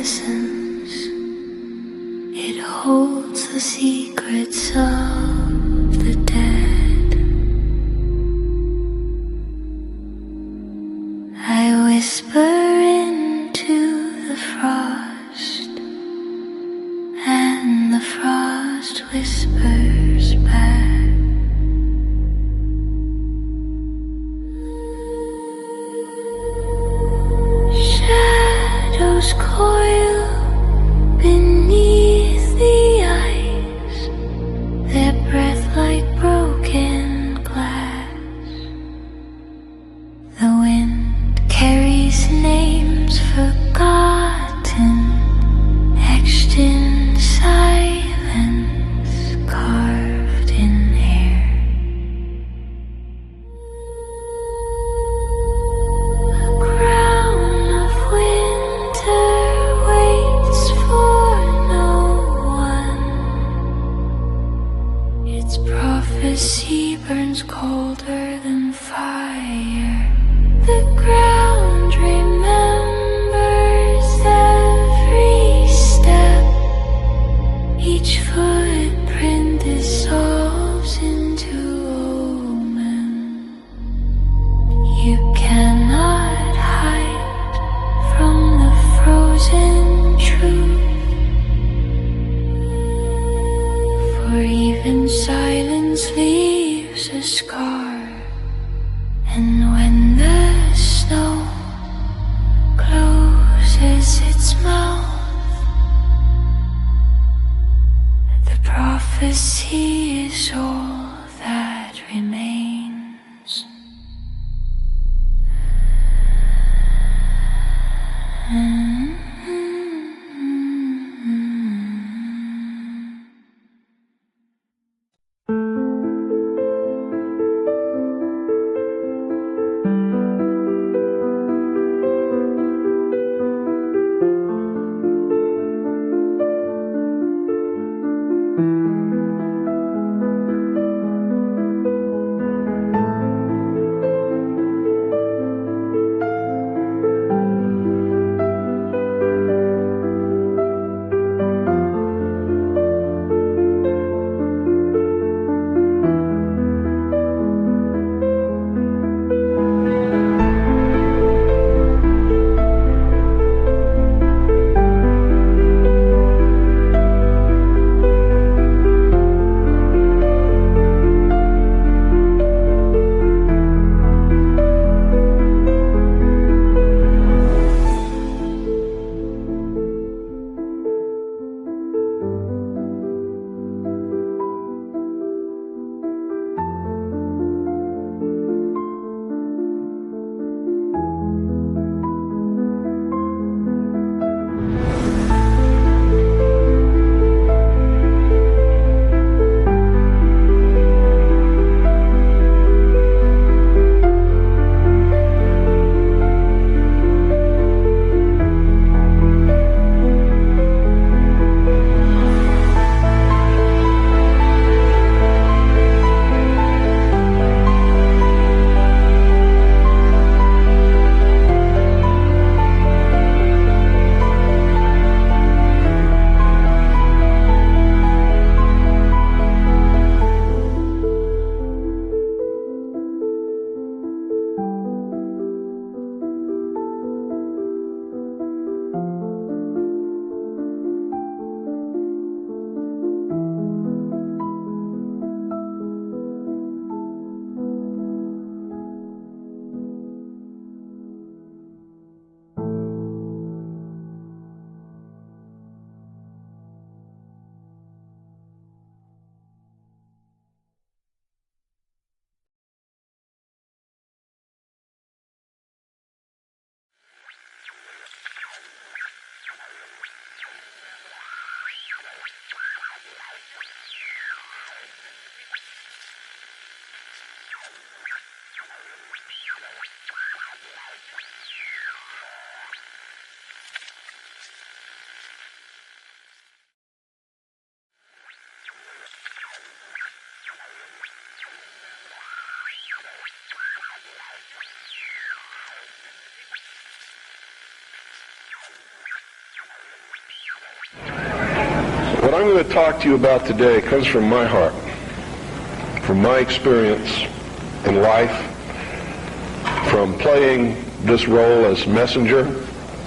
listens, it holds the secrets of the dead. I whisper into the frost, and the frost whispers back. Shadows coil beneath the ice, their breath like broken glass. The wind carries names forgotten, etched in silence, carved in air. A crown of winter waits for no one. Its prophecy burns colder than fire. The ground remembers every step. Each footprint dissolves into omen. You cannot hide from the frozen truth, for even silence leaves a scar. And when the snow closes its mouth, the prophecy is all that remains. What I'm going to talk to you about today comes from my heart, from my experience in life, from playing this role as messenger,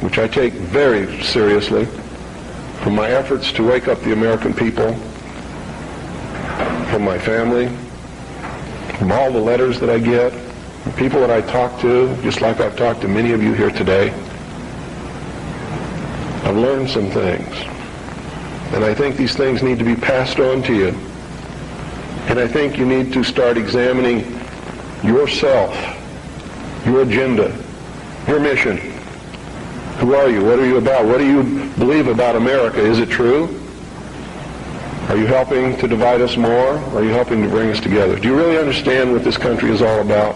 which I take very seriously, from my efforts to wake up the American people, from my family, from all the letters that I get, from people that I talk to, just like I've talked to many of you here today. I've learned some things, and I think these things need to be passed on to you. And I think you need to start examining yourself, your agenda, your mission. Who are you? What are you about? What do you believe about America? Is it true? Are you helping to divide us more? Or are you helping to bring us together? Do you really understand what this country is all about?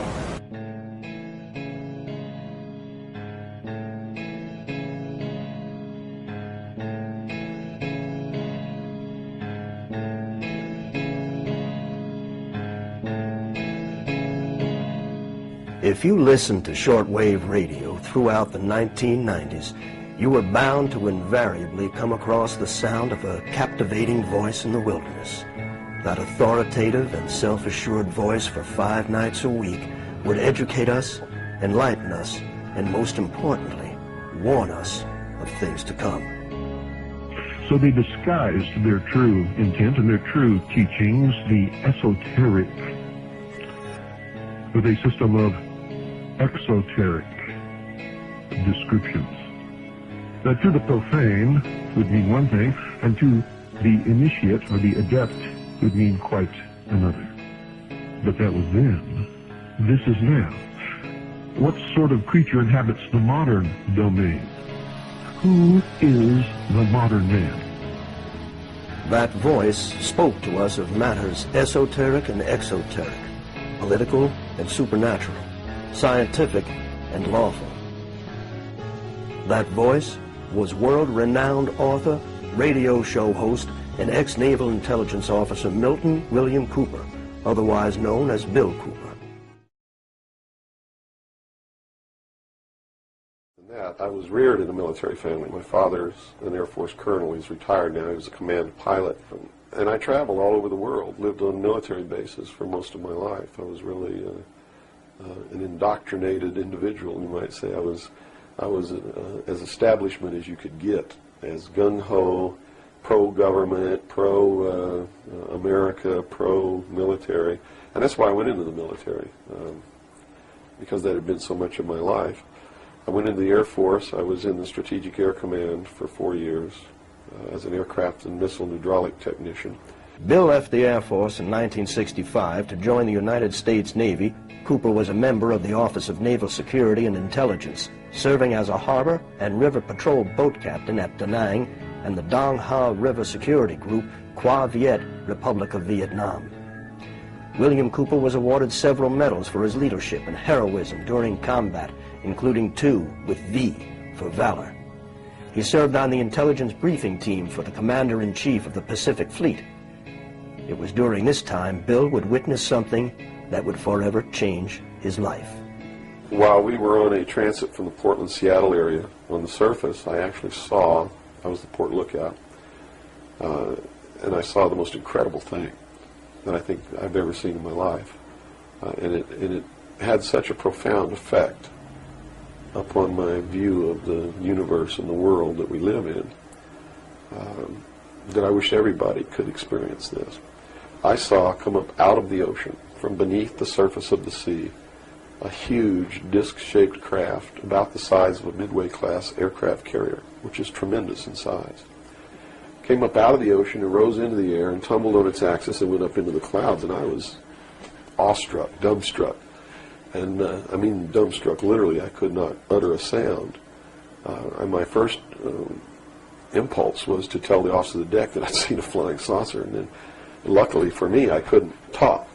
If you listened to shortwave radio throughout the 1990s, you were bound to invariably come across the sound of a captivating voice in the wilderness. That authoritative and self-assured voice for 5 nights a week would educate us, enlighten us, and most importantly, warn us of things to come. So they disguised their true intent and their true teachings, the esoteric, with a system of exoteric descriptions. That to the profane would mean one thing, and to the initiate or the adept would mean quite another. But that was then. This is now. What sort of creature inhabits the modern domain? Who is the modern man? That voice spoke to us of matters esoteric and exoteric, political and supernatural, scientific and lawful. That voice was world-renowned author, radio show host, and ex-Naval Intelligence Officer Milton William Cooper, otherwise known as Bill Cooper. I was reared in a military family. My father's an Air Force colonel. He's retired now. He was a command pilot. And I traveled all over the world, lived on military bases for most of my life. I was really an indoctrinated individual, you might say. I was as establishment as you could get, as gung-ho, pro-government, pro-America, pro-military. And that's why I went into the military, because that had been so much of my life. I went into the Air Force. I was in the Strategic Air Command for 4 years as an aircraft and missile and hydraulic technician. Bill left the Air Force in 1965 to join the United States Navy. Cooper was a member of the Office of Naval Security and Intelligence, serving as a harbor and river patrol boat captain at Da Nang and the Dong Ha River Security Group, Qua Viet, Republic of Vietnam. William Cooper was awarded several medals for his leadership and heroism during combat, including 2 with V for valor. He served on the intelligence briefing team for the Commander-in-Chief of the Pacific Fleet. It was during this time Bill would witness something that would forever change his life. While we were on a transit from the Portland-Seattle area, on the surface, I actually saw, I was the port lookout, and I saw the most incredible thing that I think I've ever seen in my life. And it had such a profound effect upon my view of the universe and the world that we live in, that I wish everybody could experience this. I saw come up out of the ocean, from beneath the surface of the sea, a huge disc-shaped craft about the size of a Midway-class aircraft carrier, which is tremendous in size. Came up out of the ocean and rose into the air and tumbled on its axis and went up into the clouds, and I was awestruck, dumbstruck. And I mean dumbstruck, literally. I could not utter a sound. And my first impulse was to tell the officer of the deck that I'd seen a flying saucer, and then luckily for me I couldn't talk.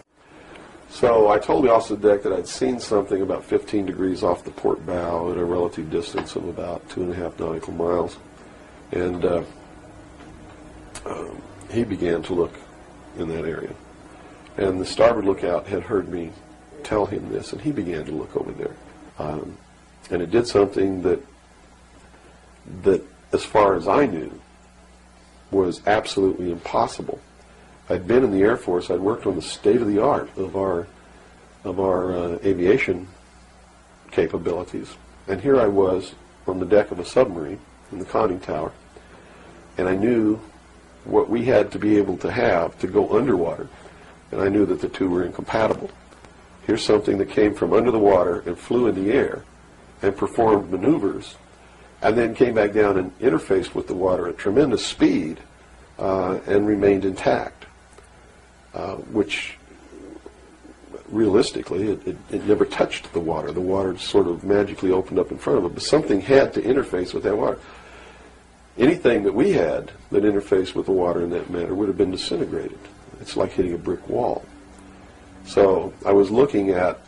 So I told the officer of the deck that I'd seen something about 15 degrees off the port bow at a relative distance of about 2.5 nautical miles. And he began to look in that area. And the starboard lookout had heard me tell him this, and he began to look over there. And it did something that as far as I knew, was absolutely impossible. I'd been in the Air Force. I'd worked on the state-of-the-art of our aviation capabilities. And here I was on the deck of a submarine in the conning tower, and I knew what we had to be able to have to go underwater, and I knew that the two were incompatible. Here's something that came from under the water and flew in the air and performed maneuvers, and then came back down and interfaced with the water at tremendous speed and remained intact, which realistically, it never touched the water. The water sort of magically opened up in front of it, but something had to interface with that water. Anything that we had that interfaced with the water in that manner would have been disintegrated. It's like hitting a brick wall. So I was looking at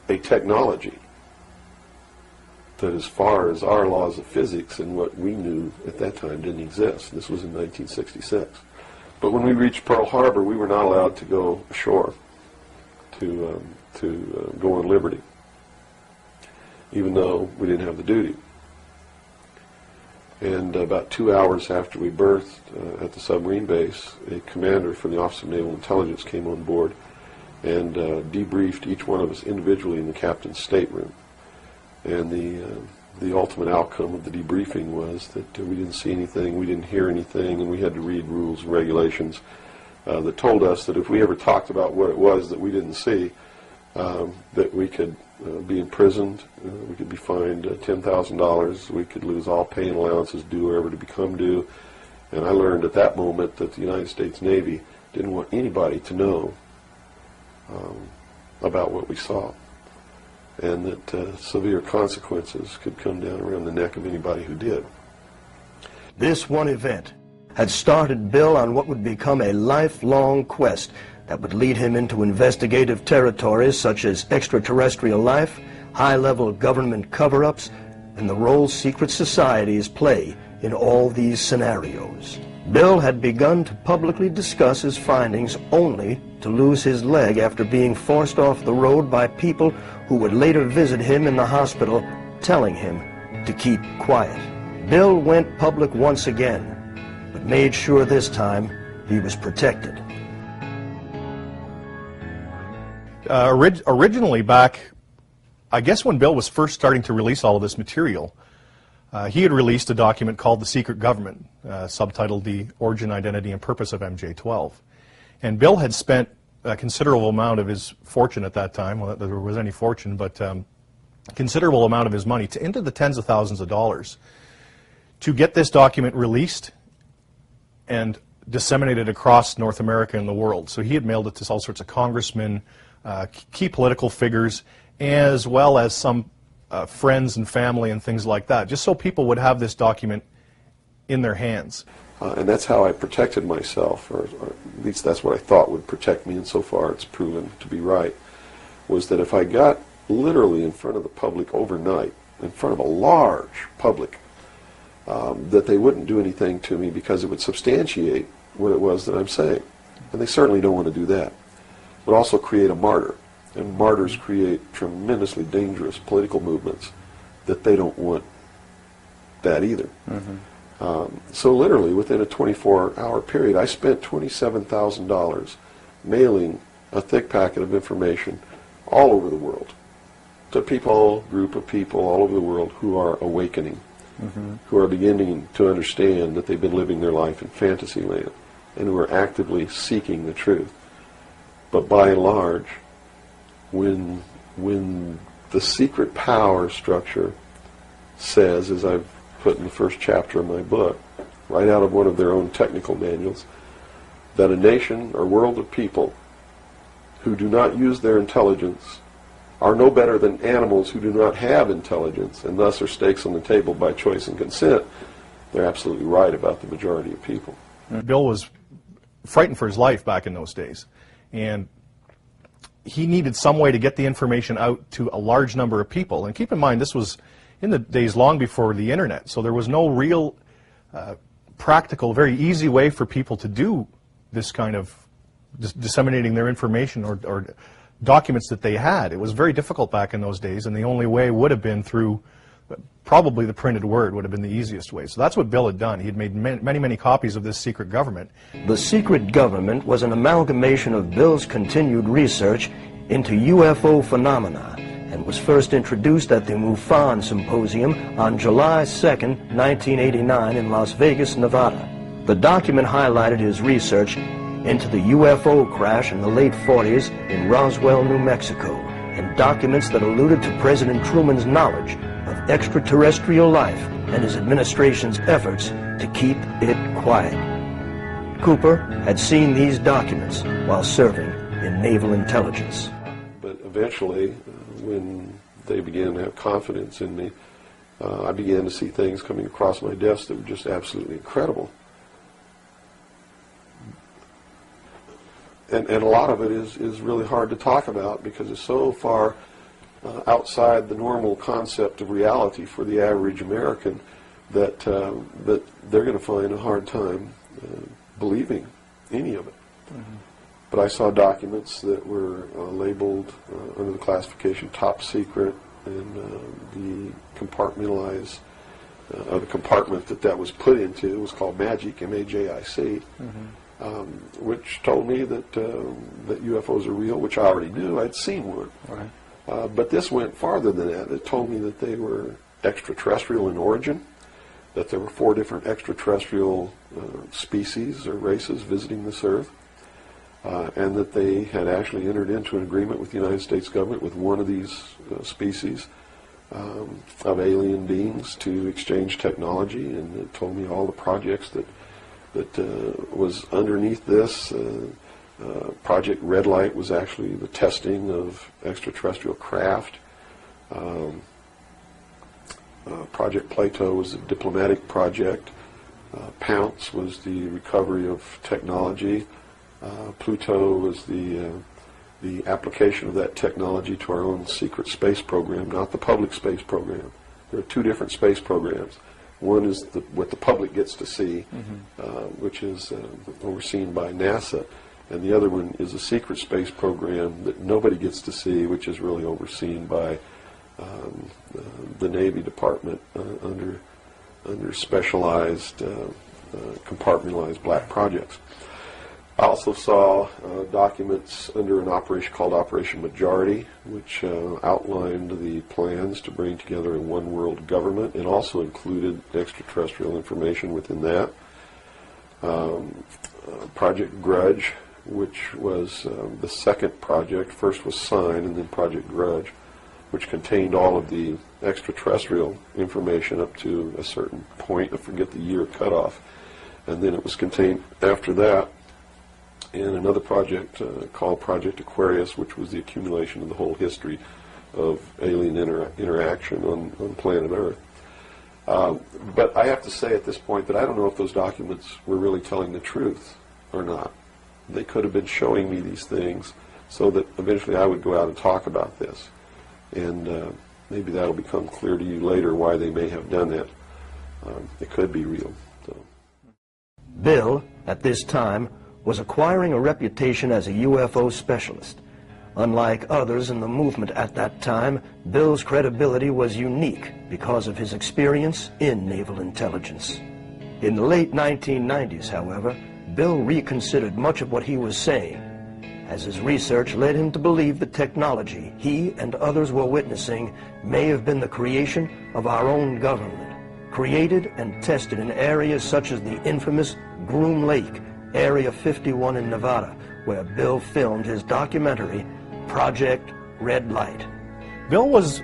a technology that, as far as our laws of physics and what we knew at that time, didn't exist. This was in 1966. But when we reached Pearl Harbor, we were not allowed to go ashore to go on liberty, even though we didn't have the duty. And about 2 hours after we berthed at the submarine base, a commander from the Office of Naval Intelligence came on board and debriefed each one of us individually in the captain's stateroom. And the ultimate outcome of the debriefing was that we didn't see anything, we didn't hear anything, and we had to read rules and regulations that told us that if we ever talked about what it was that we didn't see, that we could be imprisoned, we could be fined $10,000, we could lose all pay and allowances due or ever to become due. And I learned at that moment that the United States Navy didn't want anybody to know about what we saw, and that severe consequences could come down around the neck of anybody who did. This one event had started Bill on what would become a lifelong quest that would lead him into investigative territories such as extraterrestrial life, high-level government cover-ups, and the role secret societies play in all these scenarios. Bill had begun to publicly discuss his findings only to lose his leg after being forced off the road by people who would later visit him in the hospital, telling him to keep quiet. Bill went public once again, but made sure this time he was protected. Originally back, I guess when Bill was first starting to release all of this material, he had released a document called The Secret Government, subtitled The Origin, Identity, and Purpose of MJ-12. And Bill had spent a considerable amount of his fortune at that time, well, there was any fortune, but a considerable amount of his money, into the tens of thousands of dollars, to get this document released and disseminated across North America and the world. So he had mailed it to all sorts of congressmen, key political figures, as well as some friends and family and things like that, just so people would have this document in their hands. And that's how I protected myself, or at least that's what I thought would protect me, and so far it's proven to be right, was that if I got literally in front of the public overnight, in front of a large public, that they wouldn't do anything to me because it would substantiate what it was that I'm saying. And they certainly don't want to do that. It would also create a martyr. And martyrs create tremendously dangerous political movements that they don't want that either. Mm-hmm. So literally within a 24-hour period, I spent $27,000 mailing a thick packet of information all over the world to people, group of people all over the world who are awakening, mm-hmm. who are beginning to understand that they've been living their life in fantasy land, and who are actively seeking the truth. But by and large, when the secret power structure says, as I've put in the first chapter of my book, right out of one of their own technical manuals, that a nation or world of people who do not use their intelligence are no better than animals who do not have intelligence, and thus are stakes on the table by choice and consent, they're absolutely right about the majority of people. Bill was frightened for his life back in those days, and he needed some way to get the information out to a large number of people. And keep in mind, this was in the days long before the internet, so there was no real practical, very easy way for people to do this kind of disseminating their information or documents that they had. It was very difficult back in those days, and the only way would have been through probably the printed word would have been the easiest way. So that's what Bill had done. He had made many copies of this secret government. The secret government was an amalgamation of Bill's continued research into UFO phenomena and was first introduced at the MUFON Symposium on July 2nd, 1989 in Las Vegas, Nevada. The document highlighted his research into the UFO crash in the late 40s in Roswell, New Mexico, and documents that alluded to President Truman's knowledge of extraterrestrial life and his administration's efforts to keep it quiet. Cooper had seen these documents while serving in naval intelligence. But eventually, when they began to have confidence in me, I began to see things coming across my desk that were just absolutely incredible. And a lot of it is really hard to talk about because it's so far outside the normal concept of reality for the average American that they're going to find a hard time believing any of it. Mm-hmm. But I saw documents that were labeled under the classification top secret, and the compartmentalized, the compartment that was put into was called MAGIC, M-A-J-I-C, which told me that UFOs are real, which I already knew. I'd seen one. Right. But this went farther than that. It told me that they were extraterrestrial in origin, that there were 4 different extraterrestrial species or races visiting this Earth, and that they had actually entered into an agreement with the United States government with one of these species of alien beings to exchange technology, and it told me all the projects that was underneath this. Project Red Light was actually the testing of extraterrestrial craft. Project Plato was a diplomatic project. Pounce was the recovery of technology. Pluto was the application of that technology to our own secret space program, not the public space program. There are 2 different space programs. One is what the public gets to see, which is overseen by NASA, and the other one is a secret space program that nobody gets to see, which is really overseen by the Navy Department under specialized, compartmentalized black projects. I also saw documents under an operation called Operation Majority, which outlined the plans to bring together a one-world government and also included extraterrestrial information within that. Project Grudge, which was the second project. First was Sign and then Project Grudge, which contained all of the extraterrestrial information up to a certain point. I forget the year cutoff. And then it was contained after that in another project called Project Aquarius, which was the accumulation of the whole history of alien interaction on planet Earth. But I have to say at this point that I don't know if those documents were really telling the truth or not. They could have been showing me these things so that eventually I would go out and talk about this. And maybe that'll become clear to you later why they may have done that. It could be real. So. Bill, at this time, was acquiring a reputation as a UFO specialist. Unlike others in the movement at that time, Bill's credibility was unique because of his experience in naval intelligence. In the late 1990s, however, Bill reconsidered much of what he was saying, as his research led him to believe the technology he and others were witnessing may have been the creation of our own government, created and tested in areas such as the infamous Groom Lake, Area 51 in Nevada, where Bill filmed his documentary, Project Red Light. Bill was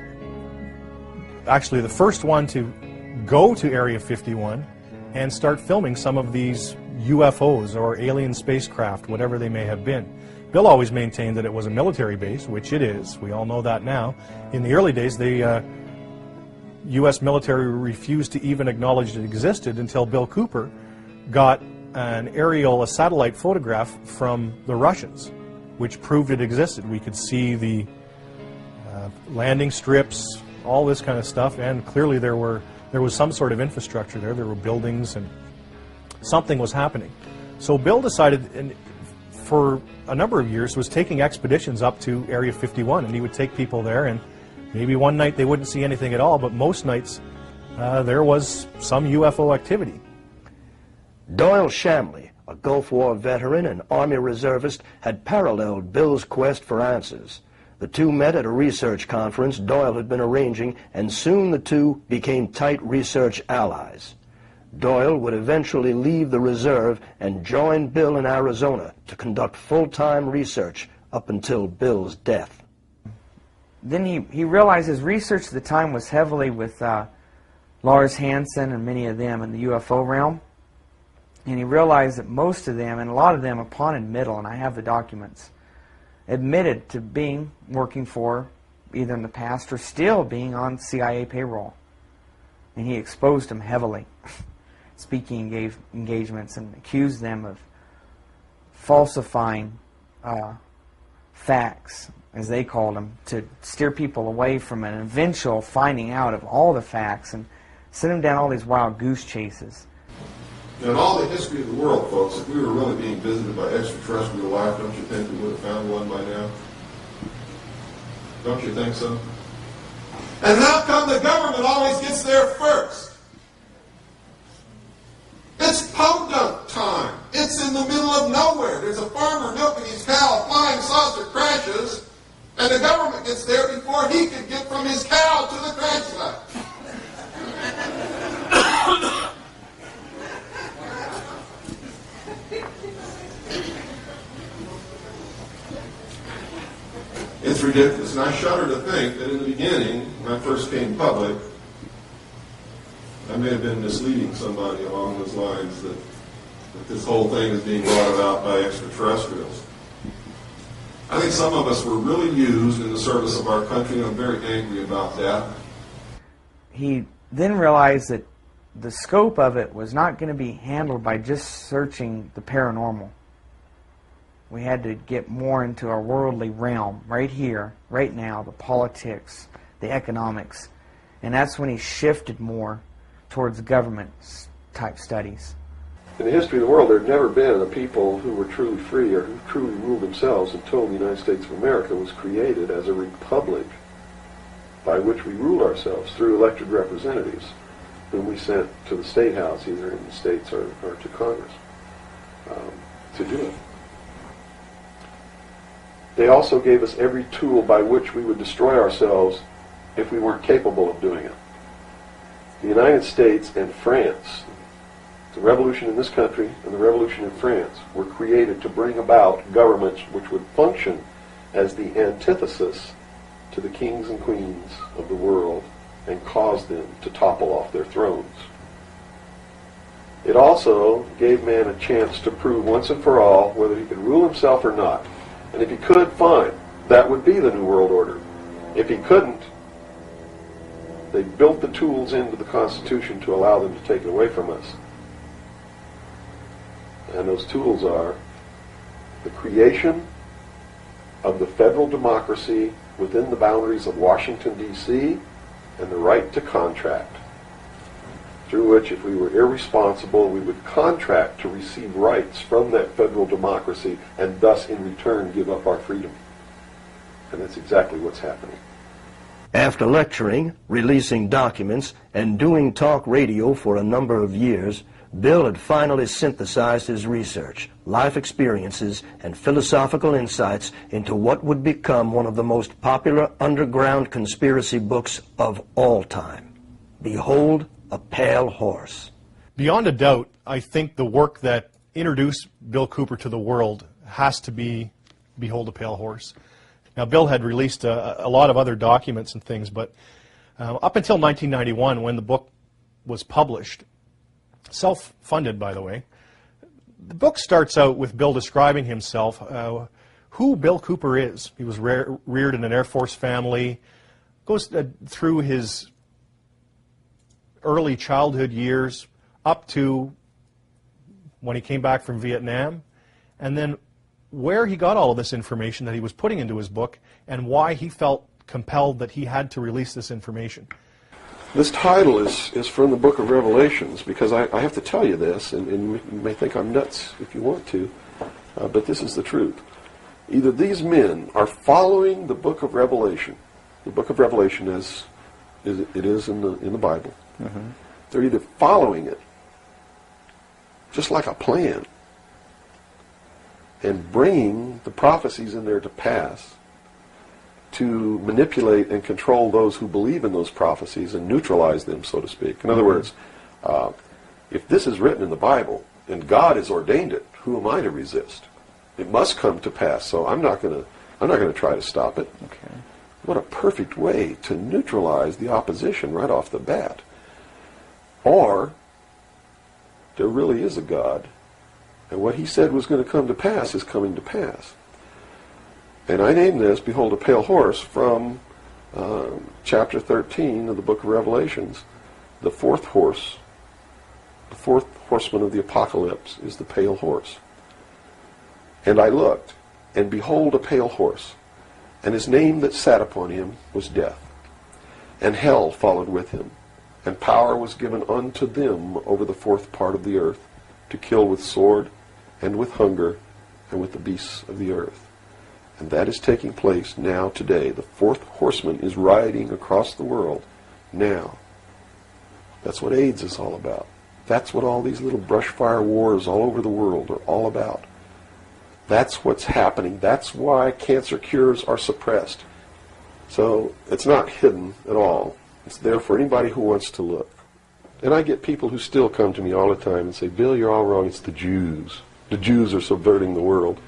actually the first one to go to Area 51 and start filming some of these UFOs or alien spacecraft, whatever they may have been. Bill always maintained that it was a military base, which it is. We all know that now. In the early days, the U.S. military refused to even acknowledge it existed until Bill Cooper got a satellite photograph from the Russians, which proved it existed. We could see the landing strips, all this kind of stuff, and clearly there was some sort of infrastructure there. There were buildings, and something was happening. So Bill decided, and for a number of years, was taking expeditions up to Area 51, and he would take people there, and Maybe one night they wouldn't see anything at all, but most nights there was some UFO activity. Doyle Shamley, a Gulf War veteran and Army reservist, had paralleled Bill's quest for answers. The two met at a research conference Doyle had been arranging, and soon the two became tight research allies. Doyle would eventually leave the reserve and join Bill in Arizona to conduct full-time research up until Bill's death. Then he realized his research at the time was heavily with Lars Hansen and many of them in the UFO realm. And he realized that most of them, and a lot of them upon admittal, and I have the documents, admitted to working for, either in the past or still being on CIA payroll. And he exposed them heavily, speaking engagements, and accused them of falsifying facts, as they called them, to steer people away from an eventual finding out of all the facts, and send them down all these wild goose chases. In all the history of the world, folks, if we were really being visited by extraterrestrial life, don't you think we would have found one by now? Don't you think so? And how come the government always gets there first? It's podunk time. It's in the middle of nowhere. There's a farmer milking his cow, a flying saucer crashes, and the government gets there before he could get from his cow to the crash site. It's ridiculous, and I shudder to think that in the beginning, when I first came public, I may have been misleading somebody along those lines that this whole thing is being brought about by extraterrestrials. I think some of us were really used in the service of our country, and I'm very angry about that. He then realized that the scope of it was not going to be handled by just searching the paranormal. We had to get more into our worldly realm, right here, right now, the politics, the economics. And that's when he shifted more towards government-type studies. In the history of the world, there had never been a people who were truly free or who truly ruled themselves until the United States of America was created as a republic by which we ruled ourselves through elected representatives whom we sent to the State House, either in the States or to Congress, to do it. They also gave us every tool by which we would destroy ourselves if we weren't capable of doing it. The United States and France, the revolution in this country and the revolution in France, were created to bring about governments which would function as the antithesis to the kings and queens of the world and cause them to topple off their thrones. It also gave man a chance to prove once and for all whether he could rule himself or not. And if he could, fine. That would be the New World Order. If he couldn't, they built the tools into the Constitution to allow them to take it away from us. And those tools are the creation of the federal democracy within the boundaries of Washington, D.C., and the right to contract, through which, if we were irresponsible, we would contract to receive rights from that federal democracy and thus, in return, give up our freedom. And that's exactly what's happening. After lecturing, releasing documents, and doing talk radio for a number of years, Bill had finally synthesized his research, life experiences, and philosophical insights into what would become one of the most popular underground conspiracy books of all time. Behold a Pale Horse. Beyond a doubt, I think the work that introduced Bill Cooper to the world has to be Behold a Pale Horse. Now, Bill had released a lot of other documents and things, but up until 1991, when the book was published, self-funded, by the way, the book starts out with Bill describing himself, who Bill Cooper is. He was reared in an Air Force family, goes through his early childhood years up to when he came back from Vietnam, and then where he got all of this information that he was putting into his book and why he felt compelled that he had to release this information. This title is from the book of Revelations, because I have to tell you this, and you may think I'm nuts if you want to, but this is the truth. Either these men are following the book of Revelation the book of Revelation as it is in the Bible. They're either following it, just like a plan, and bringing the prophecies in there to pass to manipulate and control those who believe in those prophecies and neutralize them, so to speak. In other words, if this is written in the Bible and God has ordained it, who am I to resist? It must come to pass, so I'm not going to try to stop it. Okay. What a perfect way to neutralize the opposition right off the bat. Or there really is a God, and what he said was going to come to pass is coming to pass. And I name this, Behold a Pale Horse, from chapter 13 of the book of Revelations. The fourth horse, the fourth horseman of the apocalypse is the pale horse. And I looked, and behold a pale horse, and his name that sat upon him was Death. And hell followed with him, and power was given unto them over the fourth part of the earth, to kill with sword, and with hunger, and with the beasts of the earth. And that is taking place now today. The fourth horseman is riding across the world now. That's what AIDS is all about. That's what all these little brush fire wars all over the world are all about. That's what's happening. That's why cancer cures are suppressed. So it's not hidden at all. It's there for anybody who wants to look. And I get people who still come to me all the time and say, Bill, you're all wrong. It's the Jews. The Jews are subverting the world.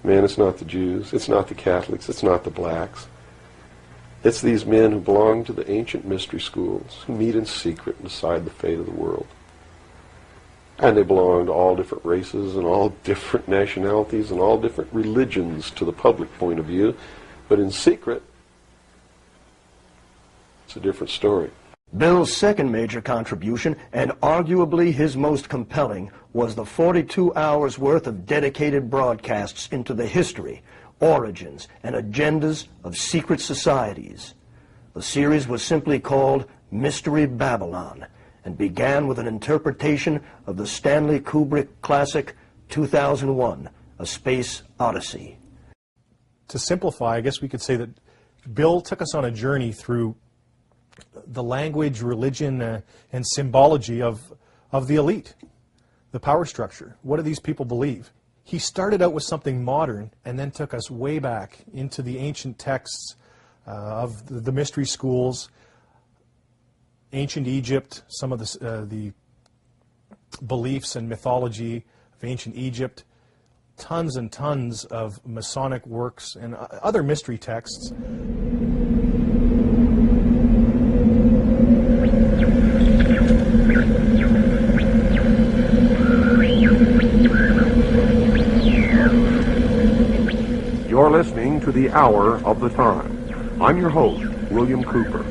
Man, it's not the Jews. It's not the Catholics. It's not the blacks. It's these men who belong to the ancient mystery schools, who meet in secret and decide the fate of the world. And they belong to all different races and all different nationalities and all different religions to the public point of view. But in secret, it's a different story. Bill's second major contribution, and arguably his most compelling, was the 42 hours worth of dedicated broadcasts into the history, origins, and agendas of secret societies. The series was simply called Mystery Babylon, and began with an interpretation of the Stanley Kubrick classic 2001, A Space Odyssey. To simplify, I guess we could say that Bill took us on a journey through the language, religion, and symbology of the elite, the power structure. What do these people believe? He started out with something modern and then took us way back into the ancient texts of the mystery schools, ancient Egypt, some of the beliefs and mythology of ancient Egypt, tons and tons of Masonic works and other mystery texts. You're listening to The Hour of the Time. I'm your host, William Cooper.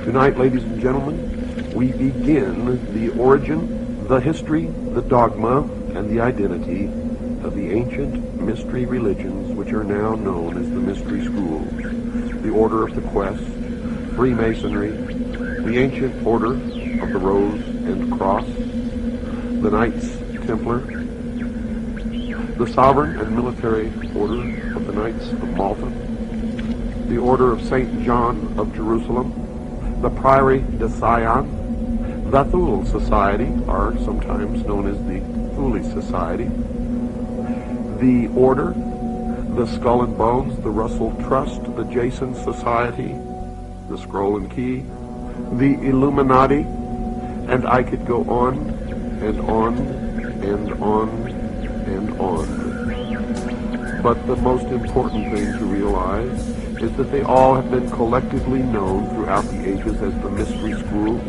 Tonight, ladies and gentlemen, we begin the origin, the history, the dogma, and the identity of the ancient mystery religions which are now known as the mystery schools. The Order of the Quest, Freemasonry, the ancient Order of the Rose and Cross, the Knights Templar, the Sovereign and Military Order of the Knights of Malta, the Order of St. John of Jerusalem, the Priory de Sion, the Thule Society, or sometimes known as the Thule Society, the Order, the Skull and Bones, the Russell Trust, the Jason Society, the Scroll and Key, the Illuminati, and I could go on and on and on and on. But the most important thing to realize is that they all have been collectively known throughout the ages as the mystery schools,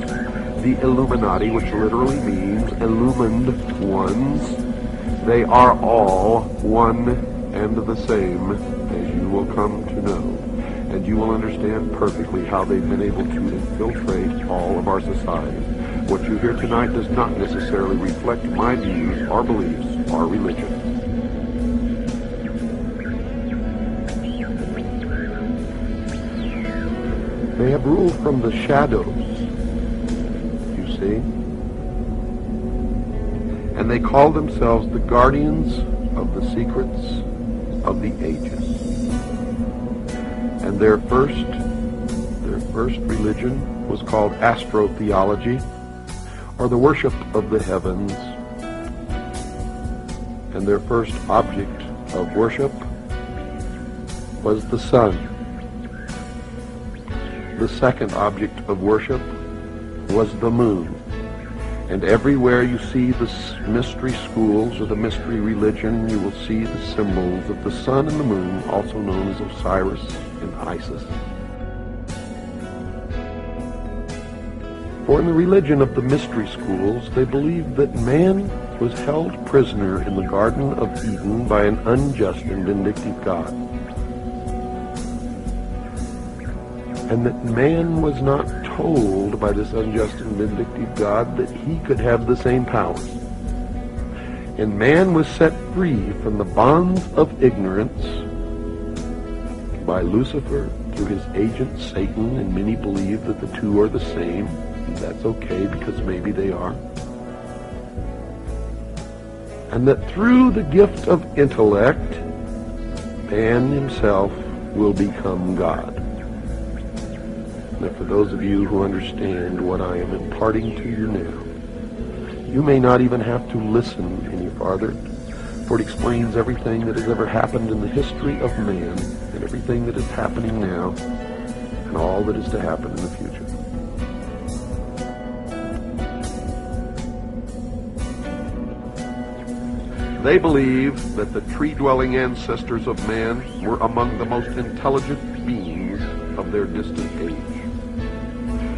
the Illuminati, which literally means illumined ones. They are all one and the same, as you will come to know. And you will understand perfectly how they've been able to infiltrate all of our society. What you hear tonight does not necessarily reflect my views, our beliefs, our religion. They have ruled from the shadows, you see. And they call themselves the guardians of the secrets of the ages. And And their first religion was called astrotheology, or the worship of the heavens. And their first object of worship was the sun. The second object of worship was the moon. And everywhere you see the mystery schools or the mystery religion, you will see the symbols of the sun and the moon, also known as Osiris and Isis. For in the religion of the mystery schools, they believed that man was held prisoner in the Garden of Eden by an unjust and vindictive God. And that man was not told by this unjust and vindictive God that he could have the same powers. And man was set free from the bonds of ignorance by Lucifer through his agent Satan, and many believe that the two are the same. And that's okay, because maybe they are. And that through the gift of intellect, man himself will become God. Now, for those of you who understand what I am imparting to you now, you may not even have to listen any farther, for it explains everything that has ever happened in the history of man, and everything that is happening now, and all that is to happen in the future. They believe that the tree-dwelling ancestors of man were among the most intelligent beings of their distant age.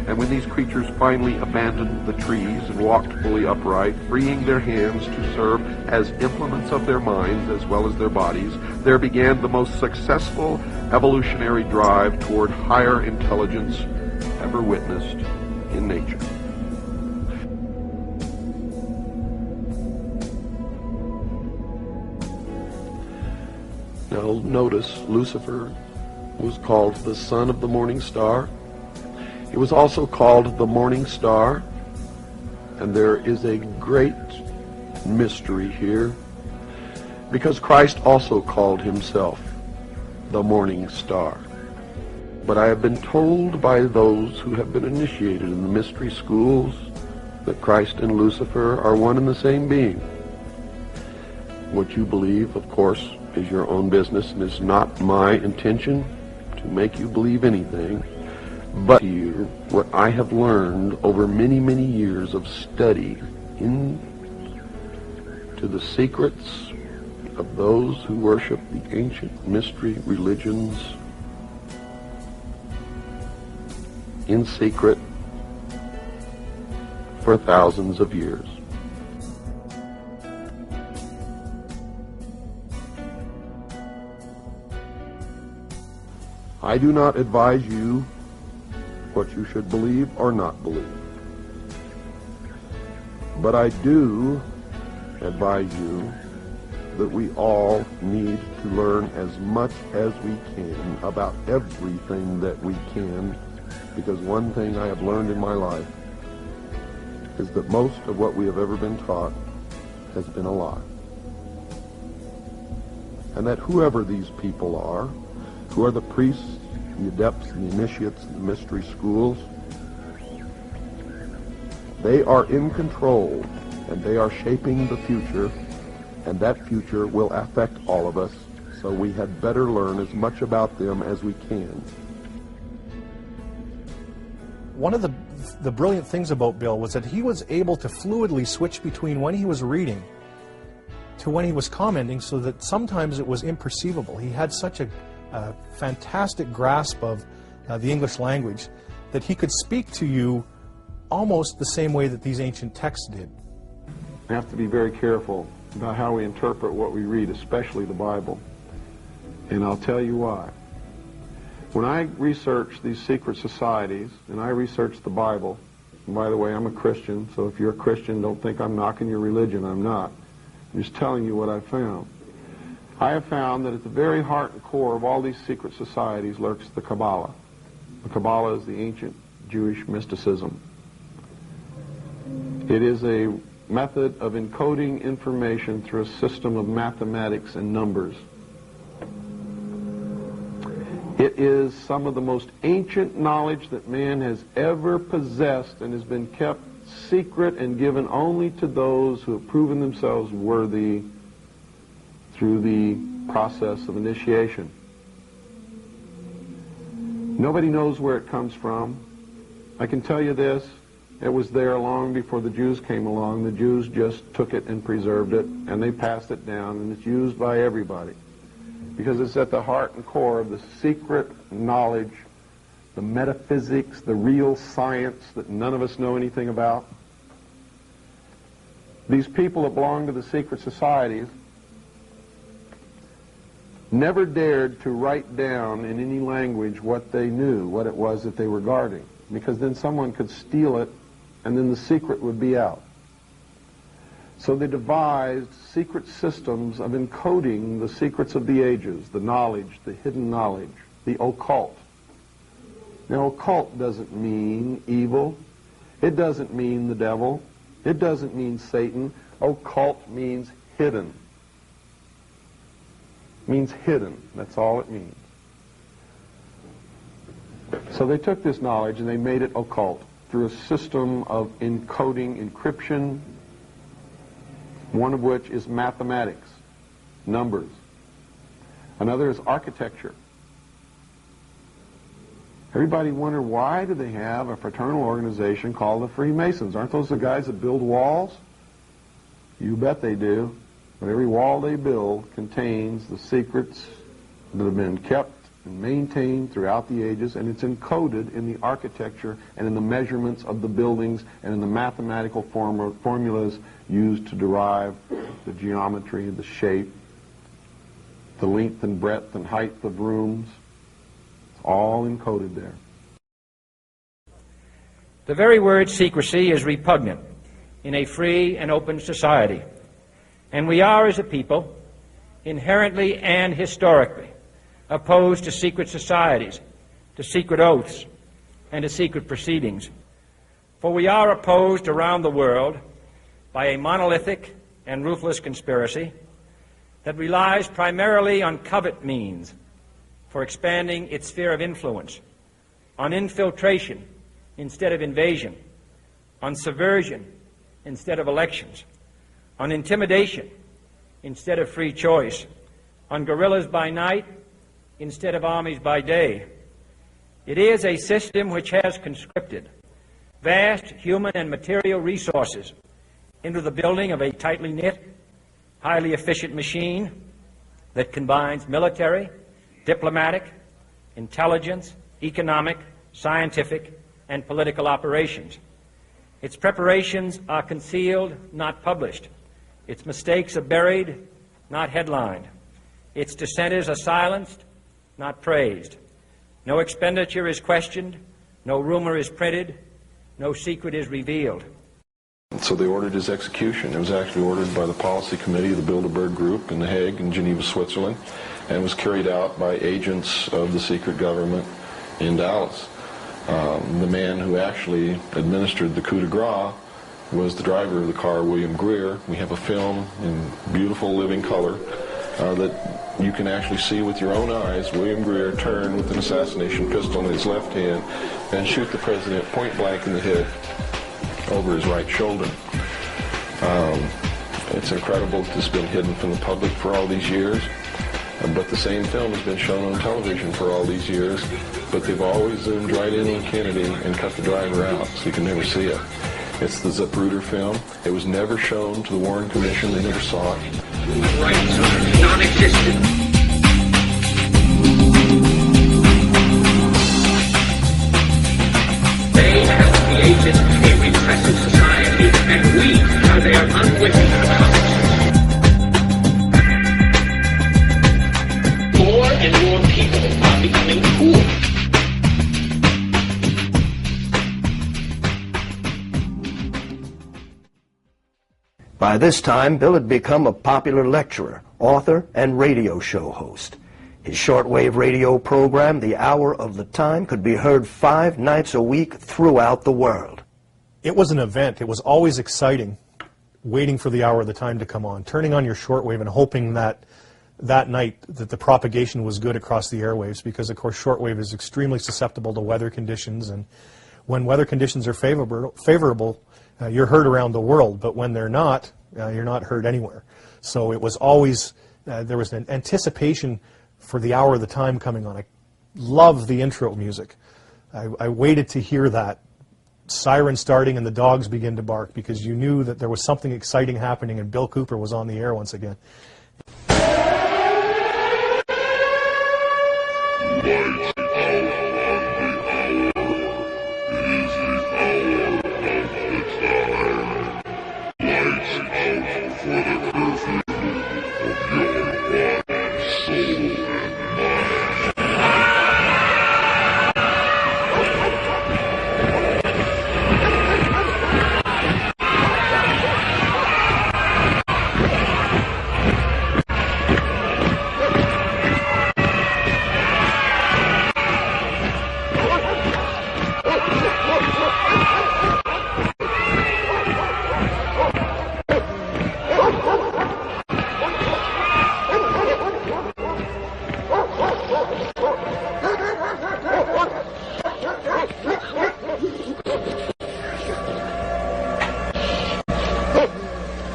And when these creatures finally abandoned the trees and walked fully upright, freeing their hands to serve as implements of their minds as well as their bodies, there began the most successful evolutionary drive toward higher intelligence ever witnessed in nature. Now notice, Lucifer was called the son of the morning star. He was also called the morning star, and there is a great mystery here, because Christ also called himself the morning star. But I have been told by those who have been initiated in the mystery schools that Christ and Lucifer are one and the same being. What you believe, of course, is your own business, and it's not my intention to make you believe anything, but here, what I have learned over many, many years of study into the secrets of those who worship the ancient mystery religions in secret for thousands of years. I do not advise you what you should believe or not believe. But I do advise you that we all need to learn as much as we can about everything that we can, because one thing I have learned in my life is that most of what we have ever been taught has been a lie. And that whoever these people are, who are the priests, the adepts, and the initiates, and the mystery schools, they are in control, and they are shaping the future, and that future will affect all of us, so we had better learn as much about them as we can. One of the brilliant things about Bill was that he was able to fluidly switch between when he was reading to when he was commenting, so that sometimes it was imperceivable. He had such a fantastic grasp of the English language that he could speak to you almost the same way that these ancient texts did. We have to be very careful about how we interpret what we read, especially the Bible. And I'll tell you why. When I research these secret societies, and I research the Bible, and by the way, I'm a Christian, so if you're a Christian, don't think I'm knocking your religion. I'm not. I'm just telling you what I found. I have found that at the very heart and core of all these secret societies lurks the Kabbalah. The Kabbalah is the ancient Jewish mysticism. It is a method of encoding information through a system of mathematics and numbers. It is some of the most ancient knowledge that man has ever possessed and has been kept secret and given only to those who have proven themselves worthy through the process of initiation. Nobody knows where it comes from. I can tell you this, it was there long before the Jews came along. The Jews just took it and preserved it, and they passed it down, and it's used by everybody. Because it's at the heart and core of the secret knowledge, the metaphysics, the real science that none of us know anything about. These people that belong to the secret societies never dared to write down in any language what they knew, what it was that they were guarding, because then someone could steal it and then the secret would be out. So they devised secret systems of encoding the secrets of the ages, the knowledge, the hidden knowledge, the occult. Now, occult doesn't mean evil. It doesn't mean the devil. It doesn't mean Satan. Occult means hidden. It means hidden. That's all it means. So they took this knowledge and they made it occult through a system of encoding, encryption, one of which is mathematics, numbers. Another is architecture. Everybody wonder, why do they have a fraternal organization called the Freemasons? Aren't those the guys that build walls? You bet they do. But every wall they build contains the secrets that have been kept and maintained throughout the ages, and it's encoded in the architecture and in the measurements of the buildings and in the mathematical formulas used to derive the geometry, the shape, the length and breadth and height of rooms. It's all encoded there. The very word secrecy is repugnant in a free and open society, and we are, as a people, inherently and historically opposed to secret societies, to secret oaths, and to secret proceedings. For we are opposed around the world by a monolithic and ruthless conspiracy that relies primarily on covert means for expanding its sphere of influence, on infiltration instead of invasion, on subversion instead of elections, on intimidation instead of free choice, on guerrillas by night instead of armies by day. It is a system which has conscripted vast human and material resources into the building of a tightly knit, highly efficient machine that combines military, diplomatic, intelligence, economic, scientific, and political operations. Its preparations are concealed, not published. Its mistakes are buried, not headlined. Its dissenters are silenced, not praised. No expenditure is questioned, no rumor is printed, no secret is revealed. So they ordered his execution. It was actually ordered by the policy committee of the Bilderberg Group in The Hague in Geneva, Switzerland, and was carried out by agents of the secret government in Dallas. The man who actually administered the coup de grace was the driver of the car, William Greer. We have a film in beautiful living color that you can actually see with your own eyes William Greer turn with an assassination pistol in his left hand and shoot the president point blank in the head over his right shoulder. It's incredible that this has been hidden from the public for all these years, but the same film has been shown on television for all these years, but they've always zoomed right in on Kennedy and cut the driver out, so you can never see it. It's the Zapruder film. It was never shown to the Warren Commission. They never saw it. Rights are non-existent. They have created a repressive society, and they are unwitting about it. More and more people are becoming poor. By this time, Bill had become a popular lecturer, author, and radio show host. His shortwave radio program, The Hour of the Time, could be heard 5 nights a week throughout the world. It was an event. It was always exciting, waiting for the hour of the time to come on, turning on your shortwave and hoping that that night that the propagation was good across the airwaves, because of course shortwave is extremely susceptible to weather conditions, and when weather conditions are favorable, you're heard around the world, but when they're not, you're not heard anywhere. So it was always, there was an anticipation for the hour of the time coming on. I love the intro music. I waited to hear that siren starting and the dogs begin to bark, because you knew that there was something exciting happening and Bill Cooper was on the air once again.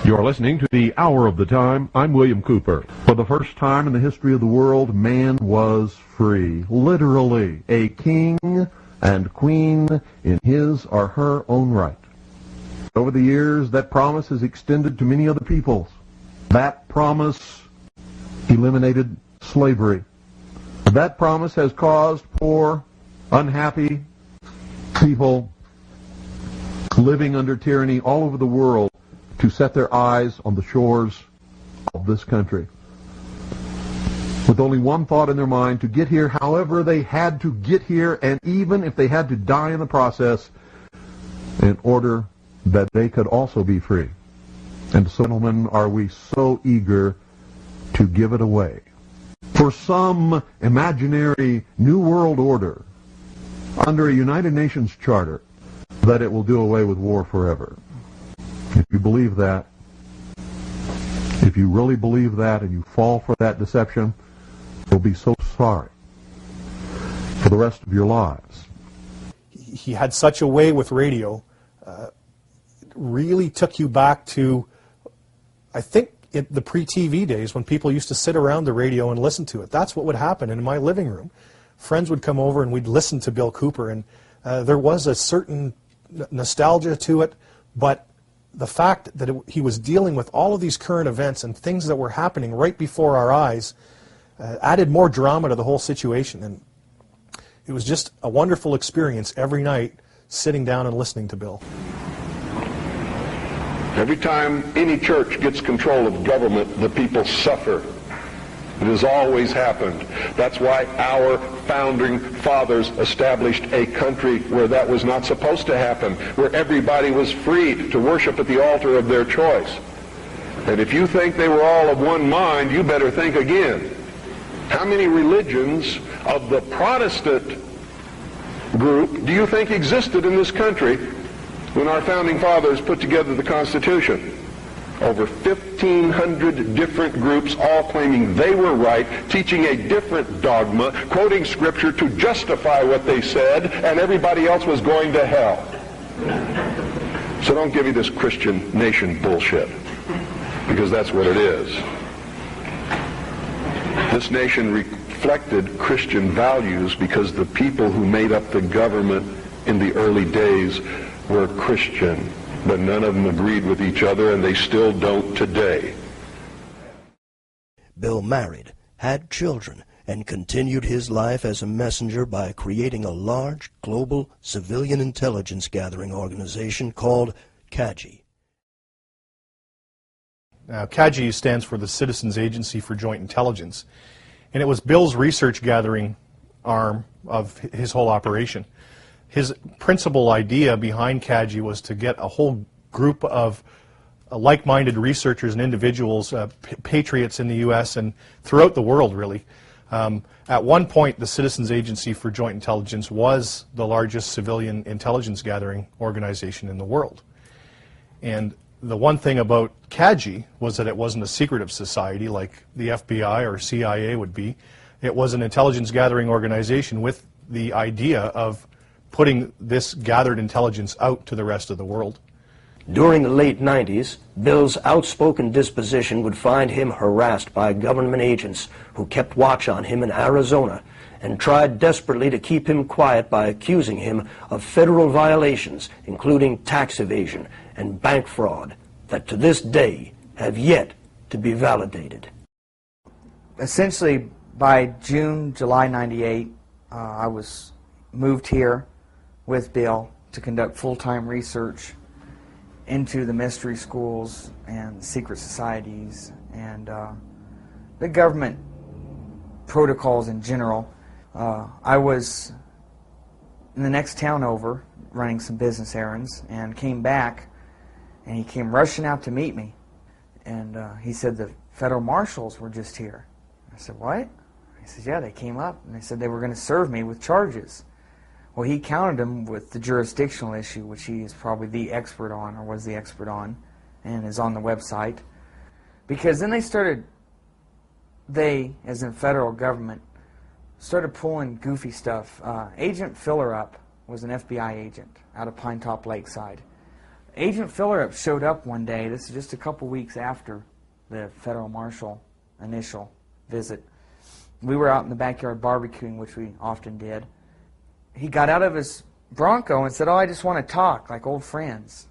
You're listening to the Hour of the Time. I'm William Cooper. For the first time in the history of the world, man was free. Literally, a king and queen in his or her own right. Over the years, that promise has extended to many other peoples. That promise eliminated slavery. That promise has caused poor, unhappy people living under tyranny all over the world to set their eyes on the shores of this country, with only one thought in their mind: to get here however they had to get here, and even if they had to die in the process, in order that they could also be free. And so, gentlemen, are we so eager to give it away for some imaginary new world order under a United Nations charter that it will do away with war forever. If you believe that, if you really believe that and you fall for that deception, you'll be so sorry for the rest of your lives. He had such a way with radio. It really took you back to, I think, the pre-TV days when people used to sit around the radio and listen to it. That's what would happen in my living room. Friends would come over and we'd listen to Bill Cooper, and there was a certain nostalgia to it, but the fact that he was dealing with all of these current events and things that were happening right before our eyes added more drama to the whole situation. And it was just a wonderful experience every night sitting down and listening to Bill. Every time any church gets control of government, the people suffer. It has always happened. That's why our founding fathers established a country where that was not supposed to happen, where everybody was free to worship at the altar of their choice. And if you think they were all of one mind, you better think again. How many religions of the Protestant group do you think existed in this country when our founding fathers put together the Constitution? Over 1,500 different groups, all claiming they were right, teaching a different dogma, quoting Scripture to justify what they said, and everybody else was going to hell. So don't give me this Christian nation bullshit, because that's what it is. This nation reflected Christian values because the people who made up the government in the early days were Christian. But none of them agreed with each other, and they still don't today. Bill married, had children, and continued his life as a messenger by creating a large global civilian intelligence gathering organization called CAGI. Now, CAGI stands for the Citizens Agency for Joint Intelligence, and it was Bill's research gathering arm of his whole operation. His principal idea behind CAGI was to get a whole group of like-minded researchers and individuals, patriots in the U.S. and throughout the world, really. At one point, the Citizens Agency for Joint Intelligence was the largest civilian intelligence gathering organization in the world. And The one thing about CAGI was that it wasn't a secretive society like the FBI or CIA would be. It was an intelligence gathering organization with the idea of putting this gathered intelligence out to the rest of the world. During the late 90s, Bill's outspoken disposition would find him harassed by government agents who kept watch on him in Arizona and tried desperately to keep him quiet by accusing him of federal violations, including tax evasion and bank fraud, that to this day have yet to be validated. Essentially, by July 98, I was moved here with Bill to conduct full-time research into the mystery schools and secret societies and the government protocols in general. I was in the next town over running some business errands and came back, and he came rushing out to meet me, and he said the federal marshals were just here. I said, what? He said, yeah, they came up and they said they were going to serve me with charges. Well, he countered them with the jurisdictional issue, which he is probably the expert on, or was the expert on, and is on the website. Because then they, as in federal government, started pulling goofy stuff. Agent Fillerup was an FBI agent out of Pine Top Lakeside. Agent Fillerup showed up one day, this is just a couple weeks after the federal marshal initial visit. We were out in the backyard barbecuing, which we often did. He got out of his Bronco and said, oh, I just want to talk like old friends.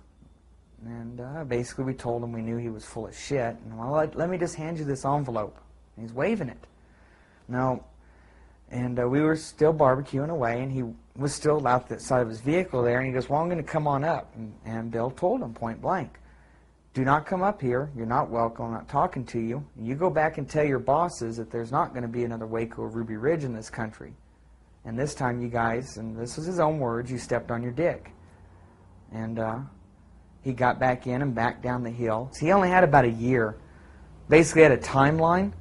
And basically we told him we knew he was full of shit. And, well, let me just hand you this envelope. And he's waving it. Now, and we were still barbecuing away, and he was still out the side of his vehicle there, and he goes, well, I'm going to come on up. And Bill told him point blank, do not come up here. You're not welcome. I'm not talking to you. You go back and tell your bosses that there's not going to be another Waco or Ruby Ridge in this country. And this time you guys, and this was his own words, you stepped on your dick. And he got back in and back down the hill. So he only had about a year. Basically had a timeline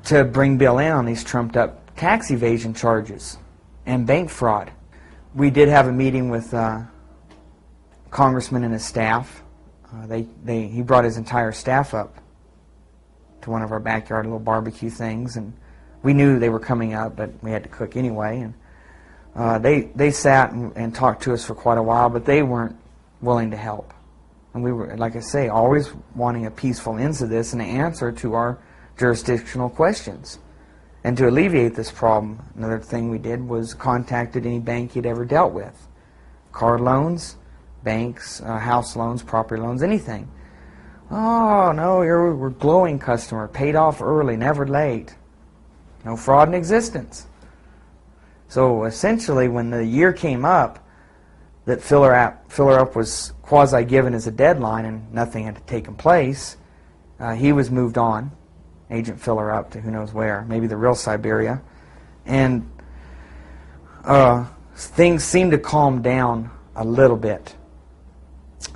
to bring Bill in on these trumped up tax evasion charges and bank fraud. We did have a meeting with Congressman and his staff. He brought his entire staff up to one of our backyard little barbecue things, and we knew they were coming up, but we had to cook anyway. And they sat and talked to us for quite a while, but they weren't willing to help. And we were, like I say, always wanting a peaceful end to this and an answer to our jurisdictional questions. And to alleviate this problem, another thing we did was contacted any bank he'd ever dealt with. Car loans, banks, house loans, property loans, anything. Oh, no, we're a glowing customer, paid off early, never late. No fraud in existence. So essentially, when the year came up that Fillerup was quasi-given as a deadline and nothing had taken place, he was moved on, Agent Fillerup, to who knows where, maybe the real Siberia. And things seemed to calm down a little bit.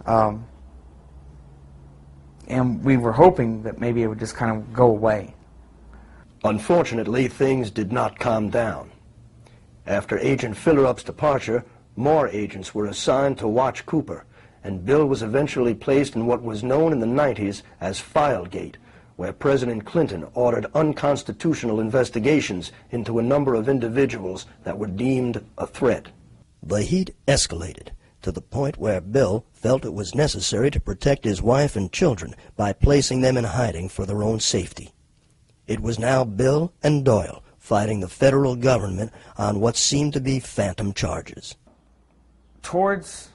And we were hoping that maybe it would just kind of go away. Unfortunately, things did not calm down. After Agent Fillerup's departure, more agents were assigned to watch Cooper, and Bill was eventually placed in what was known in the 90s as Filegate, where President Clinton ordered unconstitutional investigations into a number of individuals that were deemed a threat. The heat escalated to the point where Bill felt it was necessary to protect his wife and children by placing them in hiding for their own safety. It was now Bill and Doyle fighting the federal government on what seemed to be phantom charges. Towards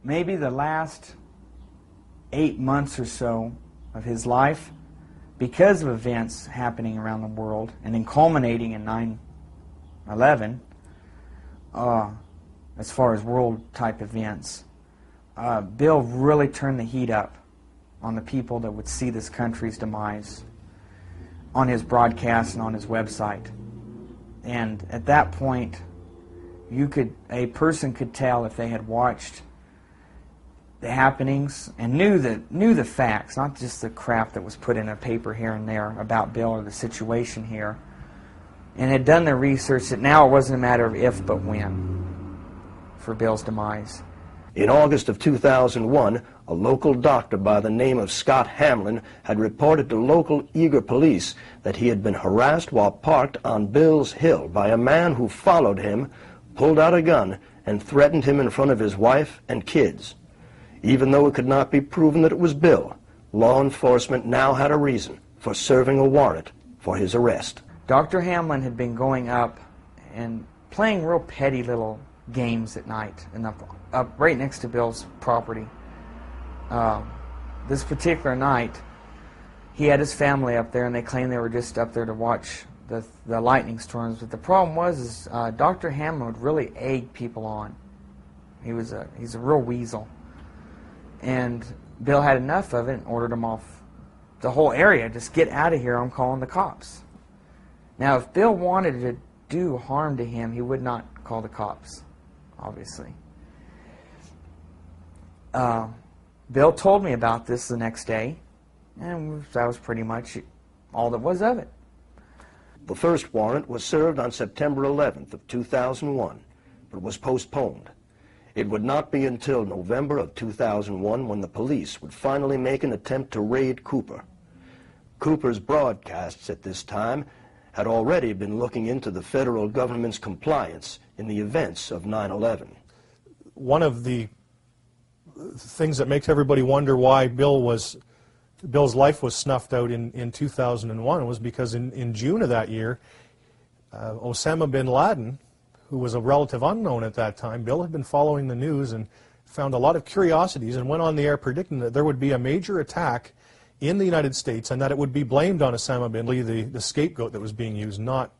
maybe the last 8 months or so of his life, because of events happening around the world and then culminating in 9/11, as far as world-type events, Bill really turned the heat up on the people that would see this country's demise on his broadcast and on his website. And at that point, a person could tell if they had watched the happenings and knew the facts, not just the crap that was put in a paper here and there about Bill or the situation here, and had done their research that now it wasn't a matter of if but when for Bill's demise. In August of 2001, a local doctor by the name of Scott Hamlin had reported to local Eager police that he had been harassed while parked on Bill's Hill by a man who followed him, pulled out a gun, and threatened him in front of his wife and kids. Even though it could not be proven that it was Bill, law enforcement now had a reason for serving a warrant for his arrest. Dr. Hamlin had been going up and playing real petty little games at night and up right next to Bill's property. This particular night, he had his family up there, and they claimed they were just up there to watch the lightning storms. But the problem was Dr. Hamlin would really egg people on. He's a real weasel. And Bill had enough of it and ordered him off the whole area. Just get out of here, I'm calling the cops. Now, if Bill wanted to do harm to him, he would not call the cops, obviously. Bill told me about this the next day, and that was pretty much all that was of it. The first warrant was served on September 11th of 2001, but was postponed. It would not be until November of 2001 when the police would finally make an attempt to raid Cooper. Cooper's broadcasts at this time had already been looking into the federal government's compliance in the events of 9/11. One of the things that makes everybody wonder why Bill's life was snuffed out in 2001 was because in June of that year, Osama bin Laden, who was a relative unknown at that time, Bill had been following the news and found a lot of curiosities and went on the air predicting that there would be a major attack in the United States and that it would be blamed on Osama bin Laden, the scapegoat that was being used, not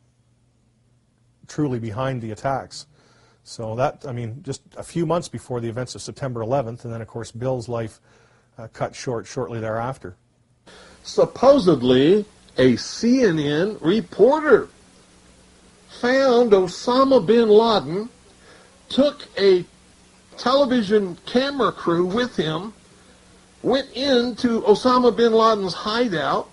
truly behind the attacks. So that, I mean, just a few months before the events of September 11th, and then, of course, Bill's life cut short shortly thereafter. Supposedly, a CNN reporter found Osama bin Laden, took a television camera crew with him, went into Osama bin Laden's hideout,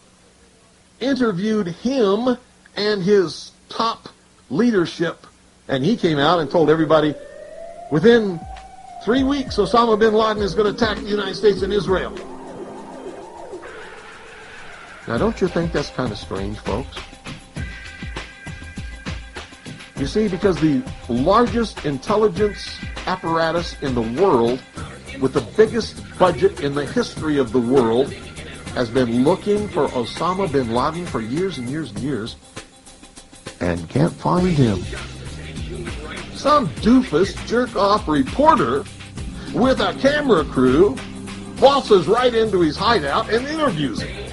interviewed him and his top leadership, and he came out and told everybody, within 3 weeks, Osama bin Laden is going to attack the United States and Israel. Now, don't you think that's kind of strange, folks? You see, because the largest intelligence apparatus in the world, with the biggest budget in the history of the world, has been looking for Osama bin Laden for years and years and years, and can't find him. Some doofus jerk-off reporter with a camera crew waltzes right into his hideout and interviews him.